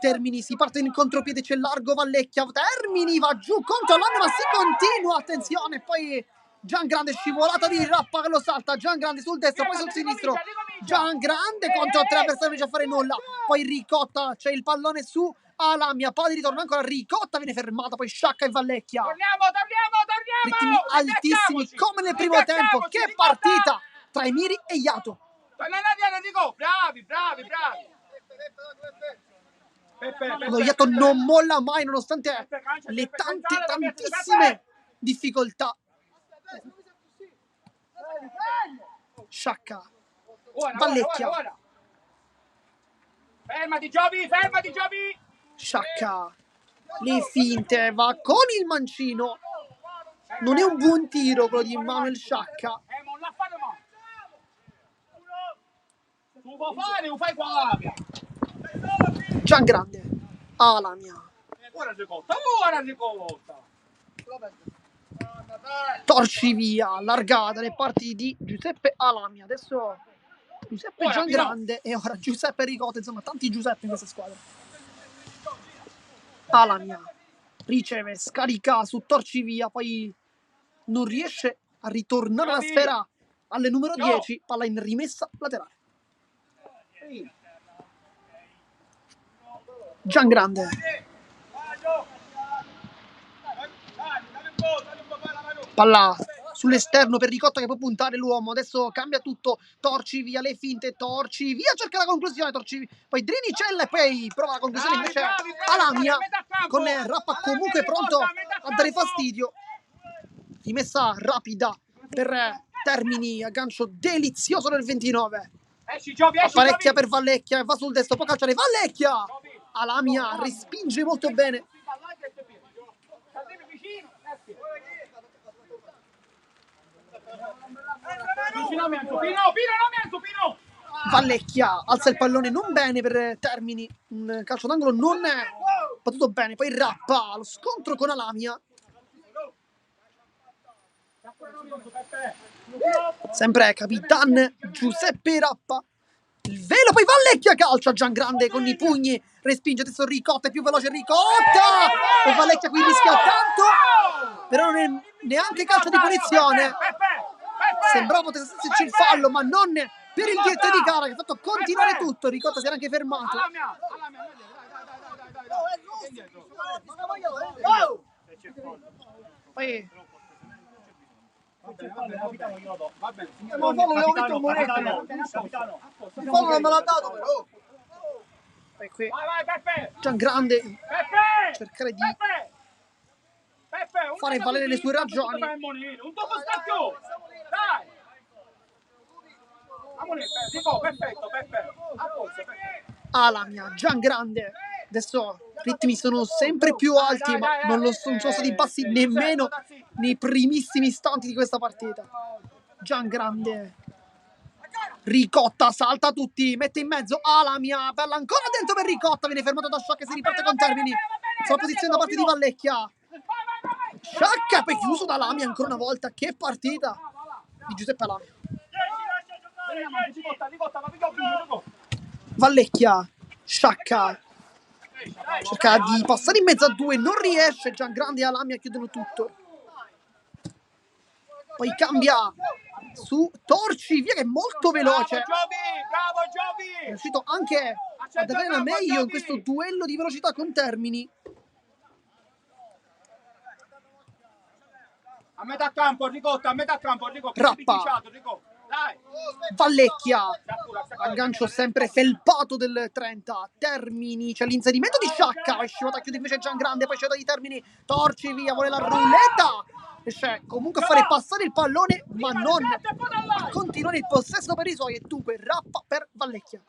S1: Termini, si parte in contropiede, c'è largo Vallecchia, Termini va giù contro Alamia, ma si continua, attenzione, poi Giangrande, scivolata di Rappa che lo salta, Giangrande sul destro, poi sul sinistro, Giangrande contro 3 avversari, non riesce a fare nulla, poi Ricotta, c'è il pallone su Alamia, palla di ritorno ancora, Ricotta viene fermata, poi Sciacca e Vallecchia.
S2: Torniamo!
S1: Ritmi altissimi come nel primo tempo, che partita tra Emiri e Iato.
S2: Bravi.
S1: Lo Iato non molla mai nonostante le tantissime difficoltà. Sciacca, Vallecchia,
S2: Fermati Giovi.
S1: Sciacca, le finte, va con il mancino. Non è un buon tiro quello di Manuel Sciacca.
S2: Non l'ha fatto mai. Tu vuoi fare o fai qua l'Alamia?
S1: Giangrande, Alamia,
S2: Ora Ricotta.
S1: Torcivia, allargata le parti di Giuseppe Alamia. Adesso Giuseppe
S2: Ora
S1: Giangrande e ora Giuseppe Ricotta, insomma tanti Giuseppe in questa squadra. Alamia riceve, scarica su Torcivia, poi non riesce a ritornare la sfera alle numero 10, palla in rimessa laterale. Giangrande, palla sull'esterno per Ricotta che può puntare l'uomo, adesso cambia tutto, Torcivia, le finte, Torcivia cerca la conclusione, Torcivia, poi Drinicella e poi prova la conclusione invece Alamia con Rappa comunque pronto a dare fastidio. Rimessa rapida per Termini, aggancio delizioso nel 29. Apparecchia per Vallecchia, va sul destro, può calciare Vallecchia. Alamia respinge molto bene. Vallecchia alza il pallone non bene per Termini, un calcio d'angolo non battuto bene, poi Rappa, lo scontro con Alamia. Sempre Capitan Giuseppe Rappa. Il velo, poi Vallecchia calcia Giangrande con i pugni, respinge adesso Ricotta, è più veloce Ricotta, e Vallecchia qui rischia tanto, però non è neanche calcio di punizione. Sembrava potesse esserci il fallo, ma non per il dietro di gara che ha fatto continuare tutto. Ricotta si era anche fermato. Poi poi qui Giangrande cercare di fare valere le sue ragioni. Alamia, Giangrande. Adesso i ritmi sono sempre più alti, ma non sono stati bassi nemmeno nei primissimi istanti di questa partita. Giangrande. Ricotta salta tutti, mette in mezzo Alamia, palla ancora dentro per Ricotta, viene fermato da Sciacca e si riparte con Termini. Sulla posizione da parte di Vallecchia. Sciacca poi chiuso da Alamia ancora una volta. Che partita di Giuseppe Alamia. Vallecchia, Sciacca cerca di passare in mezzo a due, non riesce. Giangrande e Alamia chiudono tutto. Poi cambia su Torci, via che è molto veloce. È riuscito anche ad avere la meglio in questo duello di velocità con Termini.
S2: A metà campo Ricotta, a metà campo Ricotta.
S1: Rappa. Vallecchia, aggancio sempre felpato del 30. Termini, c'è l'inserimento di Sciacca, è scivolato a chiudere invece Giangrande, poi c'è di Termini. Torci via, vuole la ruletta, riesce comunque a fare passare il pallone ma non a continuare il possesso per i suoi, e dunque Rappa per Vallecchia.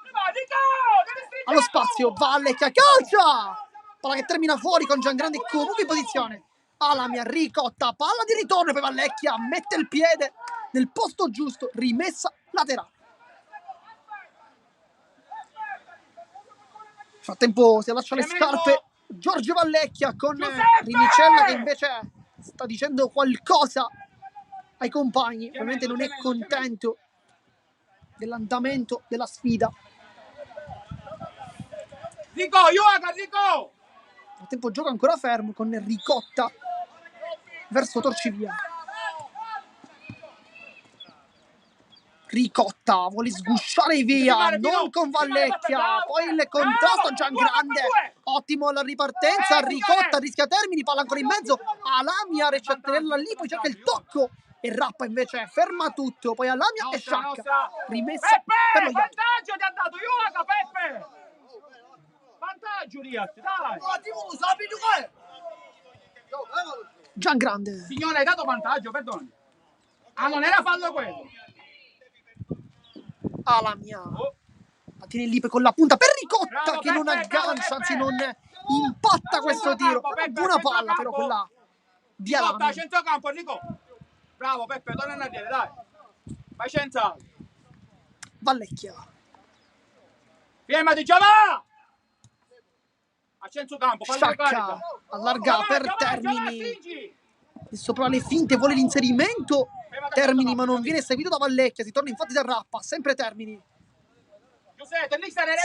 S1: Allo spazio Vallecchia calcia, palla che termina fuori con Giangrande comunque in posizione. Alamia, Ricotta, palla di ritorno, poi Vallecchia mette il piede nel posto giusto, rimessa laterale. Nel frattempo si allaccia le scarpe Giorgio Vallecchia con Rinicella che invece sta dicendo qualcosa ai compagni, ovviamente non è contento dell'andamento della sfida.
S2: Rico, Ioaga, Rico!
S1: Nel frattempo gioca ancora fermo con Ricotta verso Torcivia. Ricotta vuole sgusciare via, non con Vallecchia, poi il contrasto Giangrande, ottimo la ripartenza, Ricotta rischia Termini, palla ancora in mezzo, Alamia riesce a tenerla lì, poi cerca il tocco e Rappa invece ferma tutto, poi Alamia e Sciacca, rimessa per lo Iato.
S2: Vantaggio ti ha dato Ioaga, Peppe! Vantaggio Riat, dai!
S1: Giangrande.
S2: Signore, hai dato vantaggio, perdoni. Ah, non era fallo quello.
S1: Alamia la tiene lì con la punta per Ricotta che non aggancia, anzi non impatta questo tiro. Buona palla però quella di Alamia.
S2: A centrocampo, Rico. Bravo Peppe, torna a dire, dai. Vai centrale.
S1: Vallecchia.
S2: Firma di Giova! A centrocampo,
S1: Sciacca allarga per Termini. Adesso prova le finte, vuole l'inserimento Termini ma non viene seguito da Vallecchia, si torna infatti da Rappa, sempre Termini.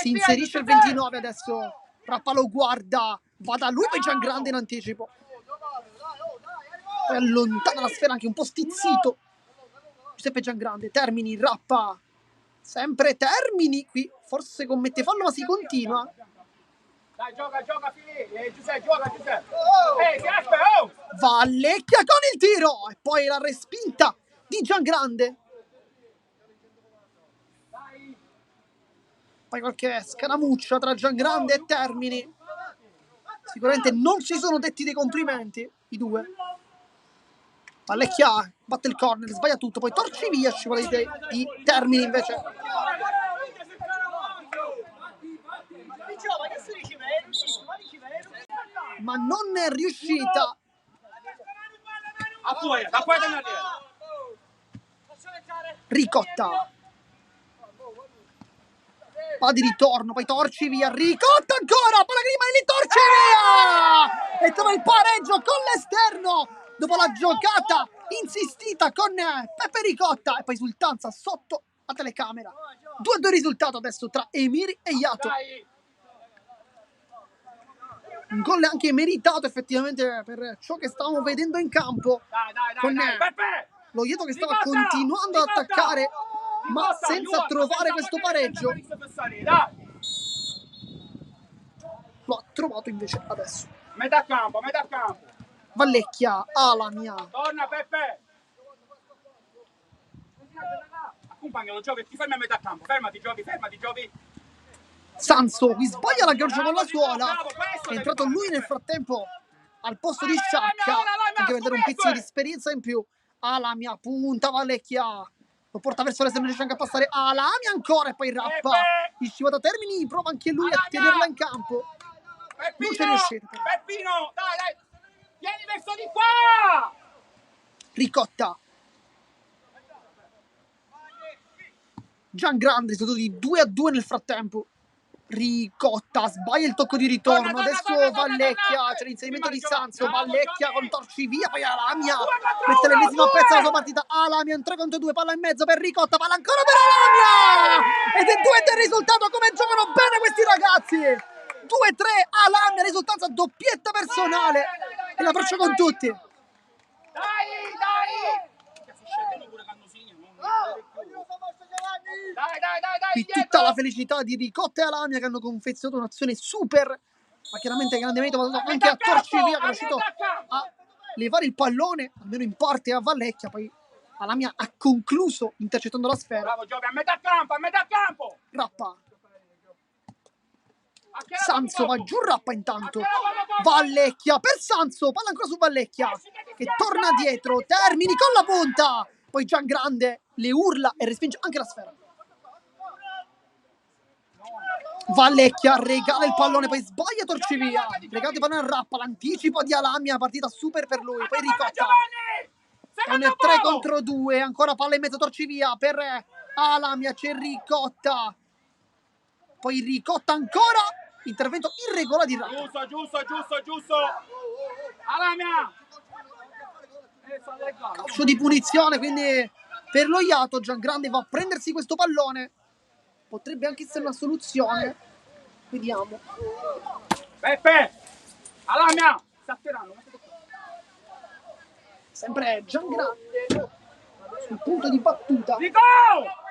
S1: Si inserisce il 29 adesso, Rappa lo guarda, va da lui, poi Giangrande in anticipo. Poi allontana la sfera anche un po' stizzito Giuseppe Giangrande. Termini, Rappa, sempre Termini, qui forse commette fallo ma si continua.
S2: Dai, gioca, Giuseppe, gioca, Giuseppe.
S1: Vallecchia con il tiro e poi la respinta di Giangrande. Poi qualche scaramuccia tra Giangrande e Termini. Sicuramente non si sono detti dei complimenti i due. Vallecchia batte il corner, sbaglia tutto, poi torci via, scivola di Termini invece. Ma non è riuscita. Ricotta. Va di ritorno, poi Torci via. Ricotta ancora, palla che rimane lì, Torci via! E trova il pareggio con l'esterno dopo la giocata insistita con Peppe Ricotta e poi Sultanza sotto la telecamera. 2-2 risultato adesso tra Emiri e Yato. Un gol anche meritato effettivamente per ciò che stavamo vedendo in campo, con lo Yato che stava continuando ad attaccare ma senza trovare questo pareggio. Lo ha trovato invece adesso.
S2: Metà campo, metà campo.
S1: Vallecchia, Alamia.
S2: Torna Peppe. Accompagnalo, giochi, ti fermi a metà campo. Fermati, giochi.
S1: Sanso, qui sbaglia l'aggancio con la suola. È entrato lui nel frattempo al posto di Sciacca, anche per dare un pizzico di esperienza in più. Alamia, punta Vallecchia. Lo porta verso l'esterno, riesce anche a passare Alamia ancora e poi Rappa. Il scivolata a termini, prova anche lui a tenerla in campo. Non c'è riuscito.
S2: Peppino, dai. Vieni verso di qua.
S1: Ricotta. Giangrande, risultato di 2-2 nel frattempo. Ricotta, sbaglia il tocco di ritorno. Adesso Vallecchia, c'è l'inserimento di Sanso. Vallecchia con torci via, poi Alamia mette l'ennesima pezza della sua partita. Alamia in 3 contro 2, palla in mezzo per Ricotta, palla ancora per Alamia! Ed è 2-3 il risultato, come giocano bene questi ragazzi! 2-3, Alamia, risultanza doppietta personale e l'abbraccio con tutti.
S2: Dai.
S1: Qui tutta la felicità di Ricotta e Alamia che hanno confezionato un'azione super, ma chiaramente grande merito anche a Torcivia che è riuscito a levare il pallone, almeno in parte a Vallecchia, poi Alamia ha concluso intercettando la sfera.
S2: Bravo Giovi, a metà campo.
S1: Rappa. Sanso va giù, Rappa intanto. Vallecchia per Sanso, palla ancora su Vallecchia che torna dietro, Termini con la punta. Poi Giangrande le urla e respinge anche la sfera. Vallecchia regala il pallone, poi sbaglia Torcivia. Regala il pallone a Rappa, l'anticipo di Alamia, partita super per lui. Poi Ricotta. È un 3 contro 2, ancora palla in mezzo Torcivia per Alamia, c'è Ricotta. Poi Ricotta ancora, intervento irregolare di Rappa.
S2: Giusto. Alamia.
S1: Calcio di punizione, quindi per lo Yato. Giangrande va a prendersi questo pallone. Potrebbe anche essere una soluzione. Vediamo.
S2: Peppe. Alamia.
S1: Sempre Giangrande sul punto di battuta.
S2: Ricotta.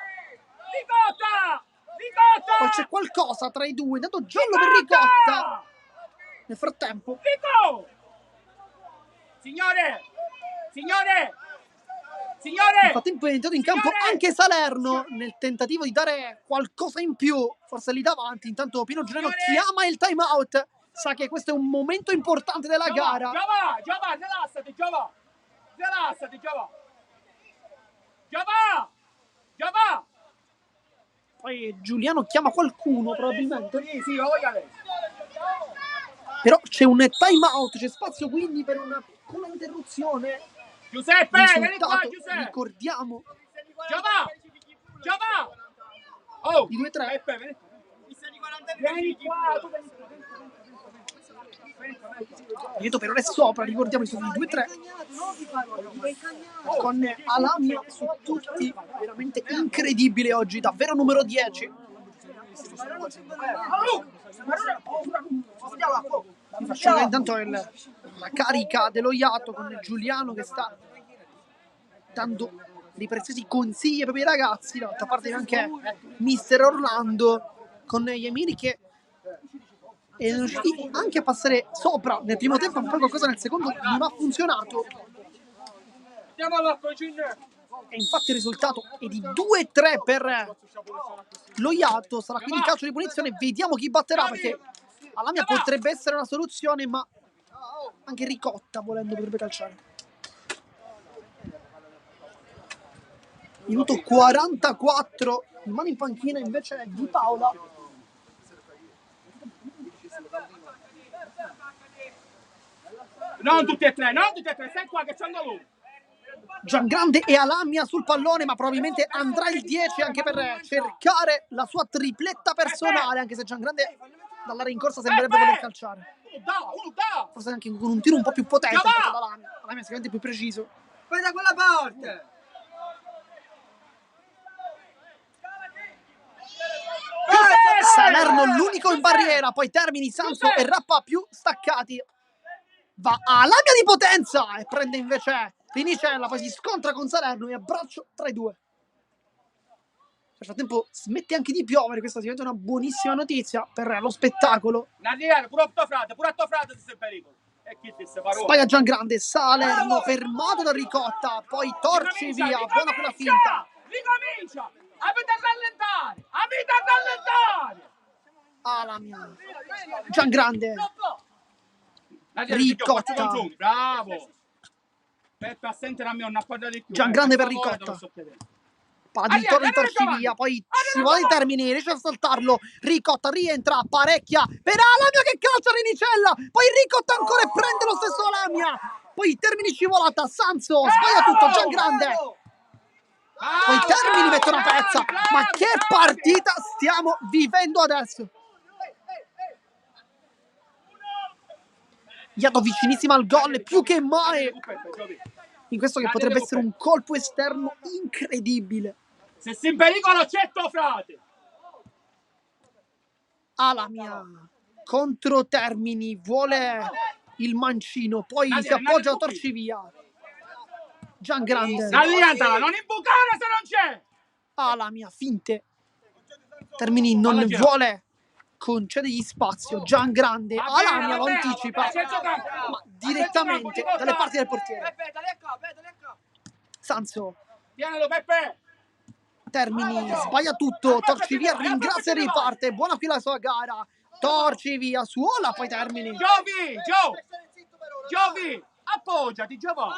S1: Poi c'è qualcosa tra i due. Dato giallo per Ricotta. Nel frattempo
S2: Signore!
S1: nel frattempo è entrato in campo anche Salerno nel tentativo di dare qualcosa in più, forse lì davanti. Intanto Pino Giuliano chiama il time out, sa che questo è un momento importante della gara.
S2: Giova, rilassati, Giova.
S1: Poi Giuliano chiama qualcuno probabilmente.
S2: Sì, lo voglio adesso.
S1: Però c'è un time out, c'è spazio quindi per una piccola interruzione.
S2: Giuseppe, vieni qua,
S1: Risultato,
S2: Giuseppe.
S1: ricordiamo,
S2: Giova. Oh,
S1: di 2-3.
S2: Peppe, vieni qua.
S1: Lieto per ora è sopra, ricordiamo i suoi 2-3 con Alamia su tutti, veramente incredibile oggi, davvero numero 10. Mi fa scendere intanto la carica dello Yato con Giuliano che sta dando dei preziosi consigli ai propri ragazzi. D'altra parte anche mister Orlando con gli Emiri che è riusciti anche a passare sopra nel primo tempo, ma poi qualcosa nel secondo non ha funzionato. E infatti il risultato è di 2-3 per lo Yato. Sarà quindi calcio di punizione, vediamo chi batterà, perché Alamia potrebbe essere una soluzione, ma anche Ricotta volendo potrebbe calciare. Minuto 44, il mano in panchina invece è Di Paola.
S2: Non tutti e tre, stai qua che c'è lui.
S1: Giangrande e Alamia sul pallone, ma probabilmente andrà il 10 anche per cercare la sua tripletta personale, anche se Giangrande dalla rincorsa sembrerebbe voler calciare.
S2: Uno da.
S1: Forse anche con un tiro un po' più potente rispetto ad Alamia. Alamia è sicuramente più preciso.
S2: Aspetta quella parte!
S1: Salerno l'unico in barriera, poi Termini, Sanso e Rappa più staccati. Va a Lamia di potenza e prende invece Rinicella, poi si scontra con Salerno e abbraccio tra i due. Nel frattempo smette anche di piovere, questa diventa una buonissima notizia per lo spettacolo.
S2: Pure a tuo frate sei in pericolo. E chi ti separò?
S1: Sbaglia Giangrande, Salerno fermato da Ricotta, poi torce via, buona quella finta.
S2: Ricomincia! Avete a rallentare!
S1: Lamia. Giangrande. Ricotta.
S2: Bravo! Aspetta, assente la mia, non appoggio di più.
S1: Giangrande per Ricotta. Palla di torno in torcivia, poi si vuole in termini, riesce a saltarlo. Ricotta rientra, parecchia per Alamia che calcia Rinicella. Poi Ricotta ancora e prende lo stesso Alamia. Poi Termini scivolata, Sanso sbaglia tutto, Giangrande. Poi Termini mette una pezza. Ma che partita stiamo vivendo adesso? Iato vicinissima al gol, più che mai in questo che potrebbe essere un colpo esterno incredibile.
S2: Se sei in pericolo c'è tuo frate.
S1: Alamia contro Termini, vuole il mancino, poi si appoggia a Torcivia. Giangrande.
S2: Alliantala, non imbucare se non c'è.
S1: Alamia, finte. Termini non vuole concedergli spazio. Giangrande, Alamia lo anticipa, ma direttamente dalle parti del portiere. Sanso.
S2: Tienilo, Peppe.
S1: Termini sbaglia tutto, Torcivia ringrazia e riparte, buona qui la sua gara. Torcivia, suola poi Termini.
S2: Giovi, appoggiati, Giova.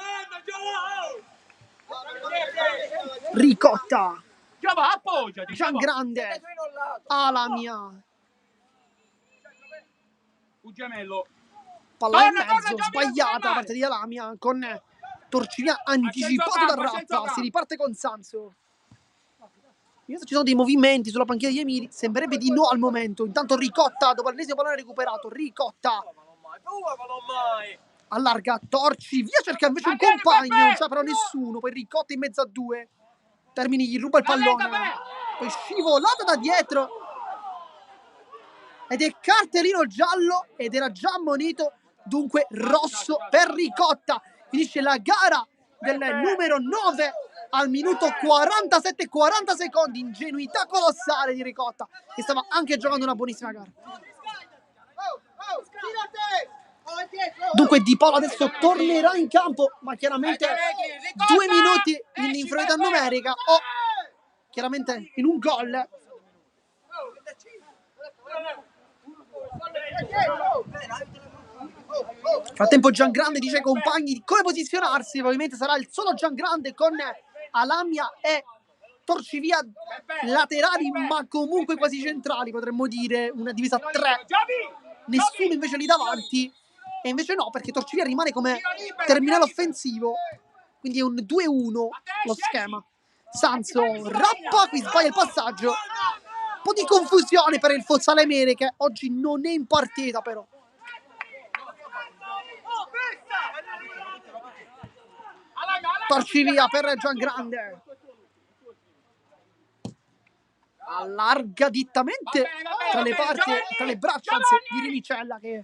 S1: Ricotta.
S2: Giova, appoggiati.
S1: Giangrande. Alamia.
S2: Gemello.
S1: Palla in mezzo, sbagliata da parte di Alamia con Torcivia anticipato da Rappa. Si riparte con Sanso. Ci sono dei movimenti sulla panchina degli Emiri, sembrerebbe di no al momento. Intanto Ricotta, dopo l'ennesimo pallone recuperato, Ricotta allarga, Torcivia cerca invece un compagno, non c'è però nessuno. Poi Ricotta in mezzo a due, Termini gli ruba il pallone, poi scivolata da dietro ed è cartellino giallo ed era già ammonito, dunque rosso per Ricotta. Finisce la gara del numero 9 al minuto 47 40 secondi, ingenuità colossale di Ricotta che stava anche giocando una buonissima gara. Dunque Di Paolo adesso tornerà in campo, ma chiaramente 2 minuti in inferiorità numerica o chiaramente in un gol. Frattempo Giangrande dice ai compagni di come posizionarsi, probabilmente sarà il solo Giangrande con Alamia e Torcivia laterali ma comunque quasi centrali, potremmo dire una divisa a 3, nessuno invece lì davanti e invece no, perché Torcivia rimane come terminale offensivo, quindi è un 2-1 lo schema. Sanso, Rappa, qui sbaglia il passaggio, un po' di confusione per il Fossale Mere che oggi non è in partita però. Torcivia per Giangrande, allarga dittamente tra le parti, tra le braccia anzi, di Rinicella che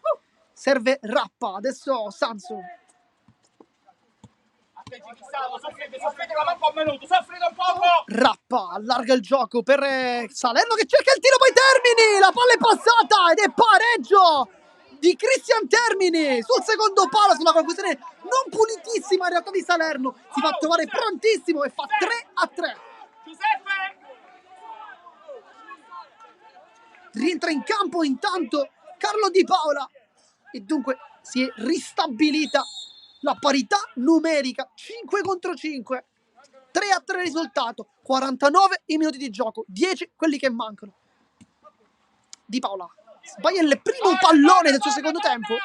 S1: serve Rappa. Adesso Sanso, Rappa allarga il gioco per Salerno che cerca il tiro, poi Termini, la palla è passata ed è pareggio di Cristian Termini sul secondo palo, sulla conclusione non pulitissima in realtà di Salerno, si fa trovare prontissimo e fa 3-3. Rientra in campo intanto Carlo Di Paola e dunque si è ristabilita la parità numerica, 5 contro 5, 3-3 risultato, 49 i minuti di gioco, 10 quelli che mancano. Di Paola sbaglia il primo pallone del suo secondo tempo.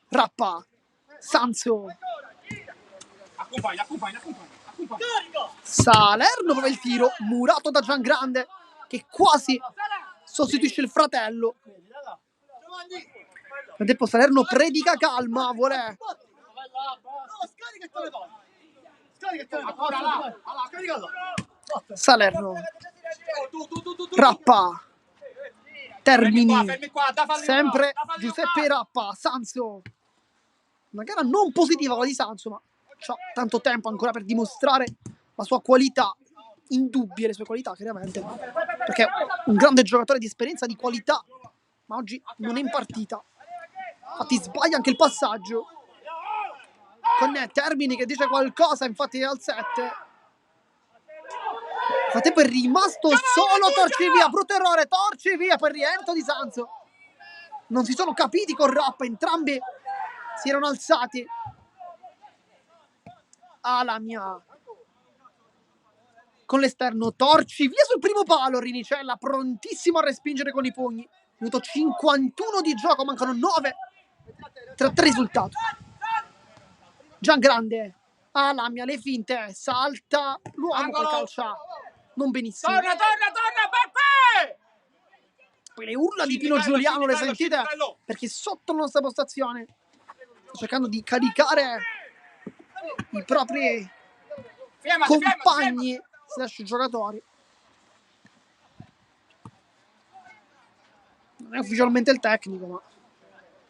S1: Rappa, Sanso, Salerno prova il tiro, murato da Giangrande che quasi sostituisce il fratello. Nel tempo Salerno predica calma, vuole Salerno, Rappa, Termini, sempre Giuseppe Rappa, Sanso. Una gara non positiva quella di Sanso, ma c'ha tanto tempo ancora per dimostrare la sua qualità, indubbie le sue qualità chiaramente, perché è un grande giocatore di esperienza, di qualità, ma oggi non è in partita. Infatti sbaglia anche il passaggio con Termini che dice qualcosa, infatti è al 7. Nel frattempo è rimasto solo Torcivia, brutto errore, Torcivia per rientro di Sanso. Non si sono capiti con Rappa, entrambi si erano alzati. Alamia con l'esterno, Torcivia sul primo palo, Rinicella prontissimo a respingere con i pugni. Minuto 51 di gioco, mancano 9 tra 3 risultati. Giangrande, Alamia, le finte, salta l'uomo, poi calcia non benissimo.
S2: Torna, Peppe!
S1: Poi le urla di Pino Giuliano, le sentite? Perché sotto la nostra postazione sta cercando di caricare i propri compagni slash giocatori. Non è ufficialmente il tecnico, ma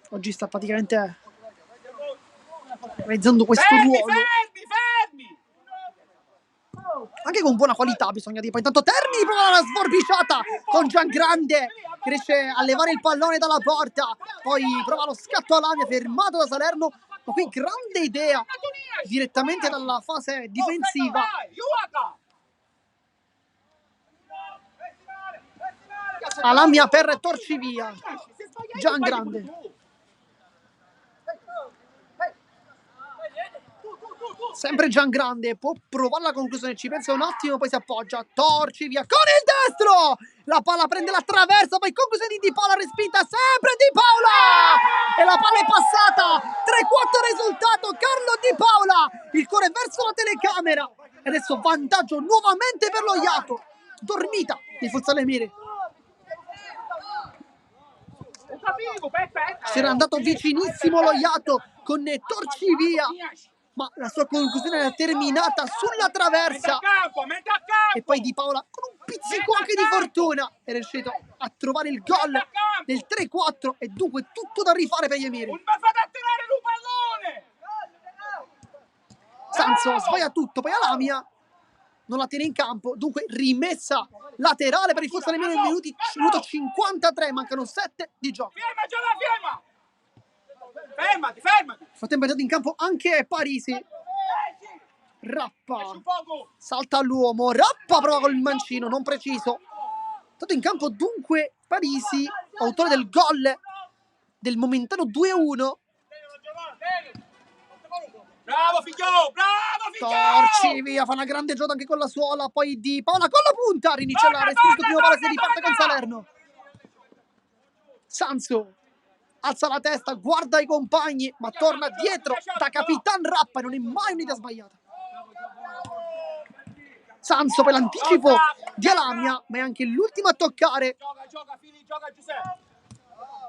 S1: oggi sta praticamente realizzando questo ruolo.
S2: Fermi!
S1: Anche con buona qualità, bisogna dire. Poi intanto Termini prova la sforbiciata con Giangrande che riesce a levare il pallone dalla porta, poi prova lo scatto a Lamia fermato da Salerno, ma qui grande idea direttamente dalla fase difensiva. Alamia per Torcivia, Giangrande. Sempre Giangrande, può provare la conclusione, ci pensa un attimo, poi si appoggia, Torcivia con il destro, la palla prende la traversa, poi conclusione di Di Paola, respinta sempre Di Paola, e la palla è passata, 3-4 risultato, Carlo Di Paola, il cuore verso la telecamera, e adesso vantaggio nuovamente per lo Iato, dormita di Futsale Mire. Si era andato vicinissimo lo Iato con Torcivia, ma la sua conclusione era terminata sulla traversa, e poi Di Paola con un pizzico anche di fortuna è riuscito a trovare il gol del 3-4, e dunque tutto da rifare per gli Emiri. Sanso sbaglia tutto, poi Alamia non la tiene in campo, dunque rimessa laterale per il Futsale Mire nel minuto 53, mancano 7 di gioco.
S2: Fermati!
S1: Nel frattempo è entrato in campo anche Parisi. Rappa salta all'uomo, Rappa prova col mancino, non preciso. È stato in campo dunque Parisi, autore del gol del momentaneo 2-1.
S2: Bravo figlio!
S1: Torcivia fa una grande giocata anche con la suola, poi Di Paola con la punta, Rinicella respinto il primo palo, si riparte con Salerno. Sanso alza la testa, guarda i compagni, ma torna dietro da Capitan Rappa, e non è mai un'idea sbagliata. Sanso per l'anticipo di Alamia, ma è anche l'ultimo a toccare.
S2: Gioca Giuseppe!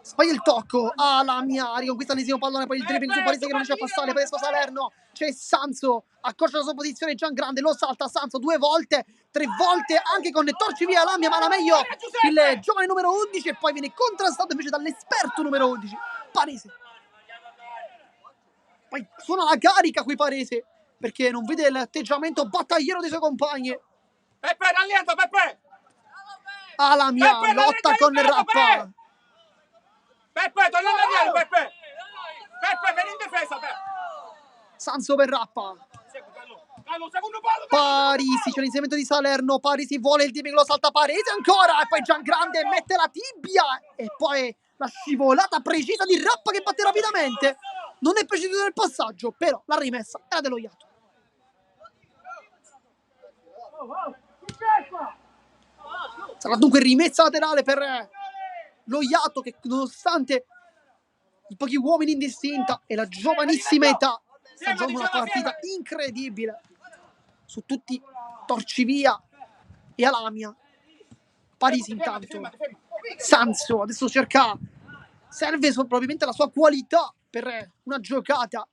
S1: Sbaglia il tocco, Alamia riconquista l'ennesimo pallone, poi il dribbling su Parisi che non riesce a passare, poi adesso Salerno, c'è Sanso, accorcia la sua posizione, Giangrande lo salta, Sanso 2 volte, 3 volte anche con Torcivia, Alamia, ma la meglio il giovane numero 11, e poi viene contrastato invece dall'esperto numero 11, Parisi. Poi suona la carica qui Parisi, perché non vede l'atteggiamento battagliero dei suoi compagni.
S2: Peppe, rallenta, Peppe!
S1: Alamia lotta con Rappa.
S2: Peppe, torna indietro, Peppe! Peppe, vieni in difesa, Peppe!
S1: Sanso per Rappa.
S2: Secondo palo!
S1: Parisi, c'è l'inserimento di Salerno, Parisi vuole il dribbling, lo salta Parisi ancora, e poi Giangrande mette la tibia, e poi la scivolata precisa di Rappa che batte rapidamente. Non è preciso nel passaggio, però la rimessa era dello Iato. Sarà dunque rimessa laterale per lo Iato, che nonostante i pochi uomini in distinta e la giovanissima età sta giocando una partita incredibile su tutti Torcivia e Alamia. Parisi intanto, Sanso adesso cerca serve probabilmente la sua qualità per una giocata.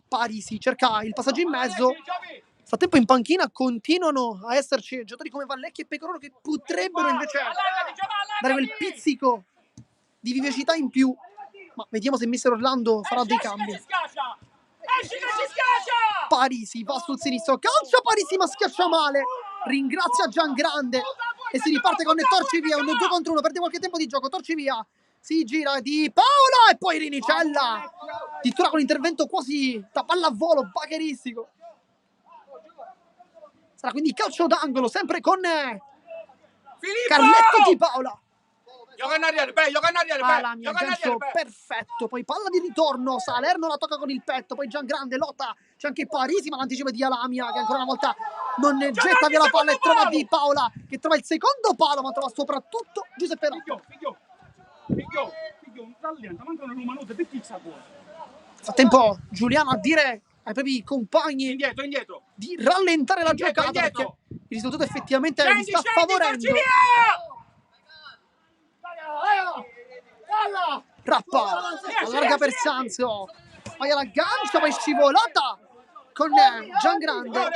S1: Parisi cerca il passaggio in mezzo. Nel frattempo in panchina continuano a esserci giocatori come Vallecchi e Pecoraro che potrebbero invece dare quel pizzico di vivacità in più, ma vediamo se mister Orlando farà dei cambi. Parisi va sul sinistro, calcia Parisi ma schiaccia male, ringrazia Giangrande e si riparte con Torcivia, un 2 contro 1, perde qualche tempo di gioco, Torcivia si gira Di Paola e poi Rinicella, addirittura con l'intervento quasi da pallavolo, bagheristico. Sarà quindi calcio d'angolo, sempre con Carletto Di Paola. Alamia, gancio perfetto, poi palla di ritorno, Salerno la tocca con il petto, poi Giangrande lotta, c'è anche Parisi ma l'anticipo di Alamia che ancora una volta non getta via la palla e trova Di Paola che trova il secondo palo ma trova soprattutto Giuseppe Rocco. Nel frattempo Giuliano a dire ai propri compagni
S2: Indietro.
S1: di rallentare la giocata perché il risultato effettivamente li sta favorendo. Rappa allarga per Sanzo, poi all'aggancia, poi scivolata con Giangrande.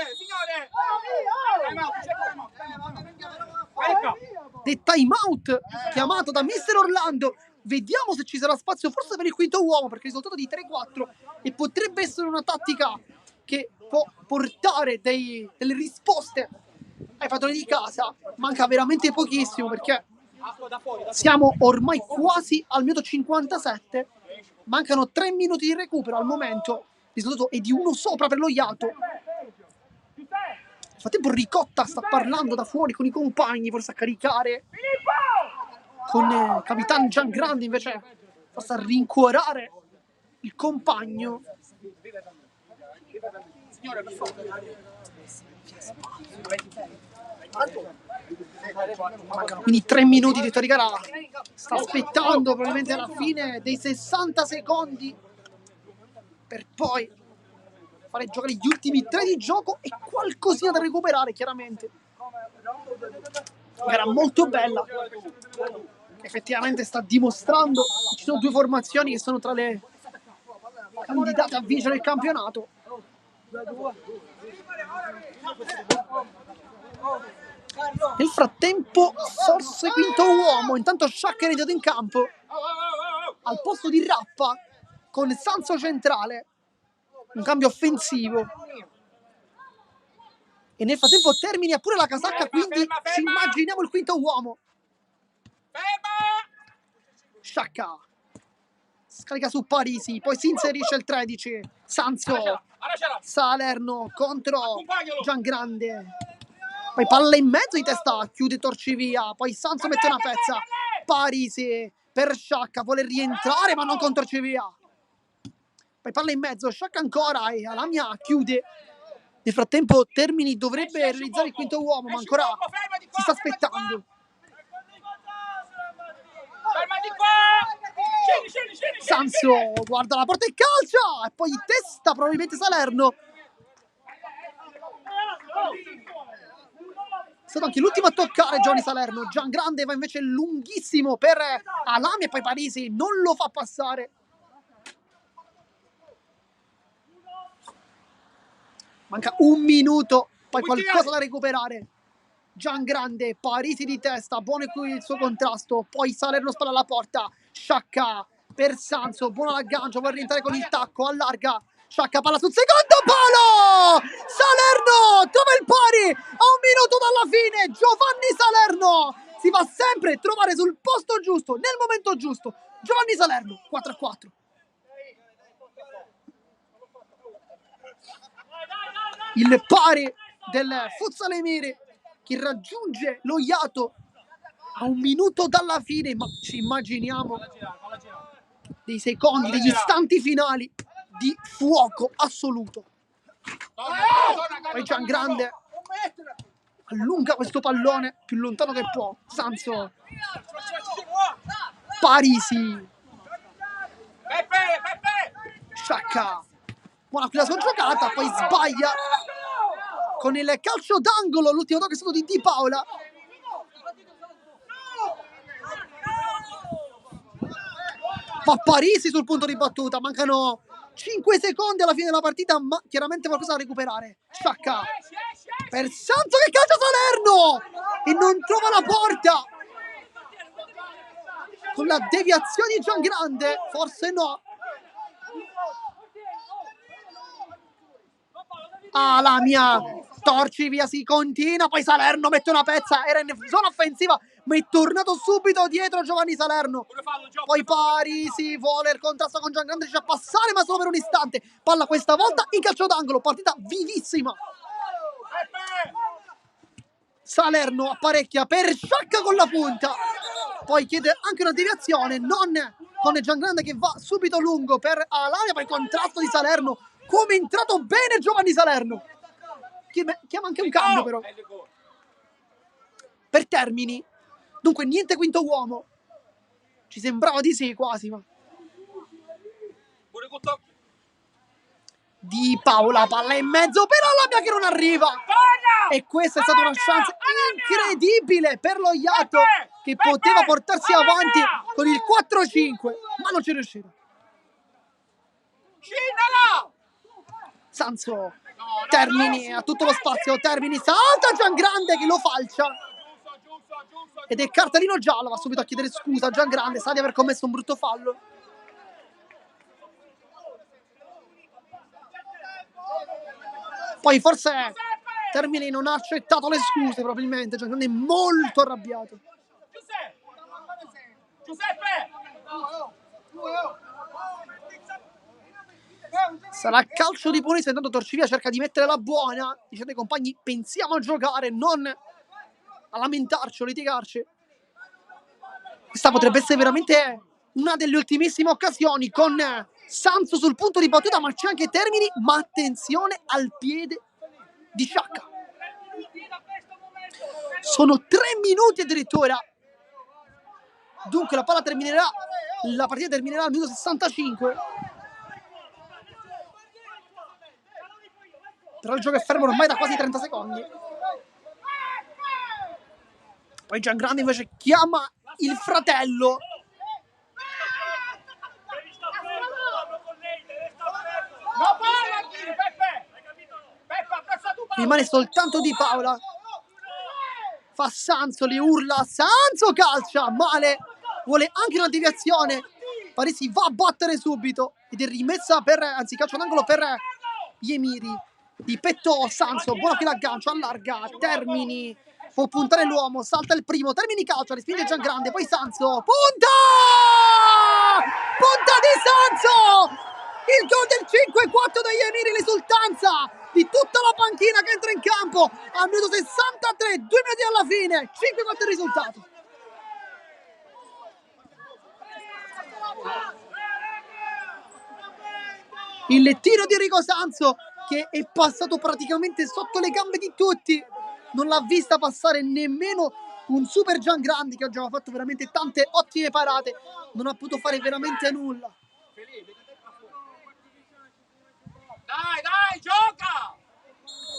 S1: The time out chiamato da mister Orlando. Vediamo se ci sarà spazio forse per il quinto uomo, perché il risultato di 3-4 e potrebbe essere una tattica che può portare delle risposte ai padroni di casa. Manca veramente pochissimo perché siamo ormai quasi al minuto 57, mancano 3 minuti di recupero al momento, il risultato è di 1 sopra per lo Iato. Nel frattempo Ricotta sta parlando da fuori con i compagni, forse a caricare con Capitan Giangrande, invece forse a rincuorare il compagno. Mancano quindi 3 minuti di Torigara, sta aspettando probabilmente la fine dei 60 secondi per poi fare giocare gli ultimi 3 di gioco e qualcosina da recuperare chiaramente. Era molto bella, effettivamente sta dimostrando che ci sono 2 formazioni che sono tra le candidate a vincere il campionato. Nel frattempo forse quinto uomo, intanto Sciacca è entrato in campo al posto di Rappa con Sanzo centrale, un cambio offensivo. E nel frattempo termina pure la casacca, quindi ci immaginiamo il quinto uomo. Sciacca scarica su Parisi, poi si inserisce il 13, Sanzo, Salerno contro Giangrande, poi palla in mezzo di testa, chiude Torcivia, poi Sanzo mette una pezza, Parisi per Sciacca, vuole rientrare ma non con Torcivia, poi palla in mezzo, Sciacca ancora e Alamia chiude. Nel frattempo Termini dovrebbe realizzare il quinto uomo, ma ancora si sta aspettando. Sanzo guarda la porta e calcia, e poi testa probabilmente Salerno. È stato anche l'ultimo a toccare Giovanni Salerno. Giangrande va invece lunghissimo per Alamia e poi Parisi non lo fa passare. Manca 1 minuto, poi qualcosa da recuperare. Giangrande, Parisi di testa, buono qui il suo contrasto, poi Salerno spalla alla porta, Sciacca per Sanzo, buono l'aggancio, vuole rientrare con il tacco, allarga, Sciacca palla sul secondo palo, Salerno trova il pari a 1 minuto dalla fine. Giovanni Salerno si va sempre a trovare sul posto giusto, nel momento giusto. Giovanni Salerno, 4-4. Il pari del Futsal Emiri che raggiunge lo Iato a 1 minuto dalla fine, ma ci immaginiamo dei secondi, degli istanti finali di fuoco assoluto. Poi Giangrande allunga questo pallone più lontano che può. Sanzo, Parisi, Sciacca, buona qui la sua giocata, poi sbaglia con il calcio d'angolo. L'ultimo tocco è stato di Di Paola. Va Parisi sul punto di battuta, mancano 5 secondi alla fine della partita, ma chiaramente qualcosa da recuperare. Sciacca per Sanzo che calcia Salerno e non trova la porta. Con la deviazione di Giangrande, forse no. La mia torci via, si continua, poi Salerno mette una pezza, era in zona offensiva, ma è tornato subito dietro Giovanni Salerno. Poi Parisi vuole il contrasto con Giangrande, riesce a passare ma solo per un istante. Palla questa volta in calcio d'angolo, partita vivissima. Salerno apparecchia per Sciacca con la punta, poi chiede anche una deviazione, non con Giangrande che va subito lungo per Alamia, poi contrasto di Salerno. Come è entrato bene Giovanni Salerno. Chiama anche un cambio però. Per Termini. Dunque niente quinto uomo. Ci sembrava di sì quasi, ma... Di Paola, palla in mezzo per Alamia che non arriva. E questa è stata una chance incredibile per lo Iato, che poteva portarsi avanti con il 4-5, ma non ci riusciva. Sanzo, Termini ha tutto lo spazio, Termini salta Giangrande che lo falcia ed è cartellino giallo, va subito a chiedere scusa a Giangrande, sa di aver commesso un brutto fallo. Poi forse Termini non ha accettato le scuse, probabilmente Giangrande è molto arrabbiato. Sarà calcio di punizione, intanto Torcivia cerca di mettere la buona, dicendo ai compagni pensiamo a giocare, non a lamentarci o litigarci. Questa potrebbe essere veramente una delle ultimissime occasioni, con Sanzo sul punto di battuta, ma c'è anche Termini, ma attenzione al piede di Sciacca. Sono 3 minuti addirittura. Dunque la partita terminerà al minuto 65. Però il gioco è fermo ormai da quasi 30 secondi. Poi Giangrande invece chiama il fratello. Rimane soltanto Di Paola. Fa Sanzo, li urla. Sanzo calcia male. Vuole anche una deviazione. Parisi va a battere subito. Ed è rimessa per, anzi calcio d'angolo per gli Emiri. Di petto Sanzo, buono che l'aggancio, allarga, Termini, può puntare l'uomo, salta il primo, Termini calcia, respinge Giangrande, poi Sanzo, punta! Punta di Sanzo! Il gol del 5-4 degli Emiri, l'esultanza di tutta la panchina che entra in campo al minuto 63, 2 minuti alla fine, 5-4 il risultato. Il tiro di Enrico Sanzo che è passato praticamente sotto le gambe di tutti, non l'ha vista passare nemmeno un super Giangrande che oggi aveva fatto veramente tante ottime parate, non ha potuto fare veramente nulla.
S2: Dai, gioca!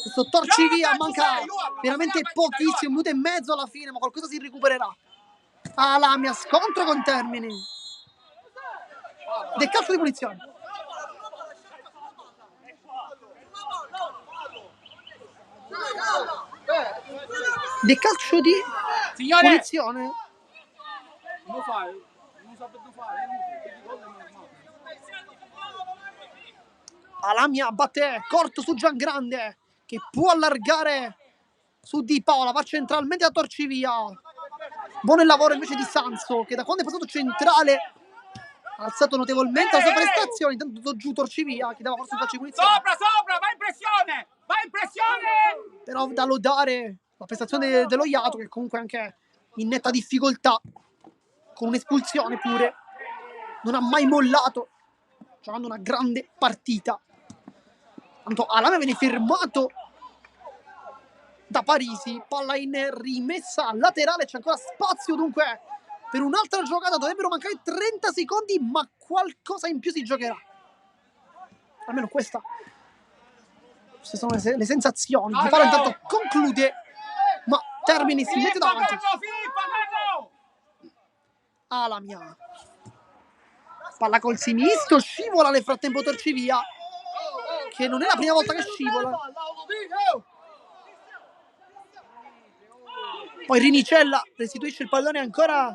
S1: Questo Torcivia manca veramente pochissimo, un minuto e mezzo alla fine, ma qualcosa si recupererà. Alamia, scontro con Termini. Del calcio di punizione. Del calcio di punizione. Alamia batte corto su Giangrande che può allargare su Di Paola, va centralmente a Torcivia. Buono il lavoro invece di Sanzo che da quando è passato centrale ha alzato notevolmente la sua prestazione. Intanto giù Torcivia che dava forse un calcio di punizione.
S2: Sopra, vai in pressione!
S1: Però da lodare la prestazione dello Iato, che comunque è anche in netta difficoltà, con un'espulsione pure, non ha mai mollato, giocando una grande partita. Tanto Alamia viene fermato da Parisi, palla in rimessa laterale, c'è ancora spazio dunque per un'altra giocata, dovrebbero mancare 30 secondi, ma qualcosa in più si giocherà. Almeno queste sono le sensazioni. Di Paola intanto conclude, ma Termini si mette davanti. Alamia Palla col sinistro, scivola nel frattempo Torcivia, che non è la prima volta che scivola. Poi Rinicella restituisce il pallone ancora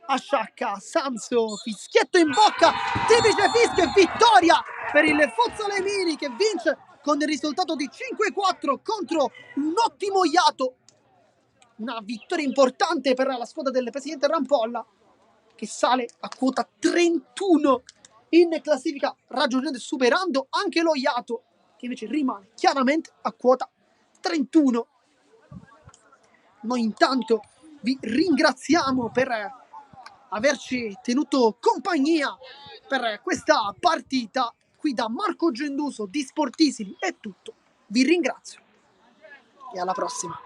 S1: a Sciacca. Samso, fischietto in bocca, tipice fischio e vittoria per il Fozzolemini, che vince con il risultato di 5-4 contro un ottimo Iato. Una vittoria importante per la squadra del presidente Rampolla, che sale a quota 31 in classifica, raggiungendo e superando anche lo Iato, che invece rimane chiaramente a quota 31. Noi intanto vi ringraziamo per averci tenuto compagnia per questa partita. Qui da Marco Genduso di Sportisili è tutto. Vi ringrazio e alla prossima.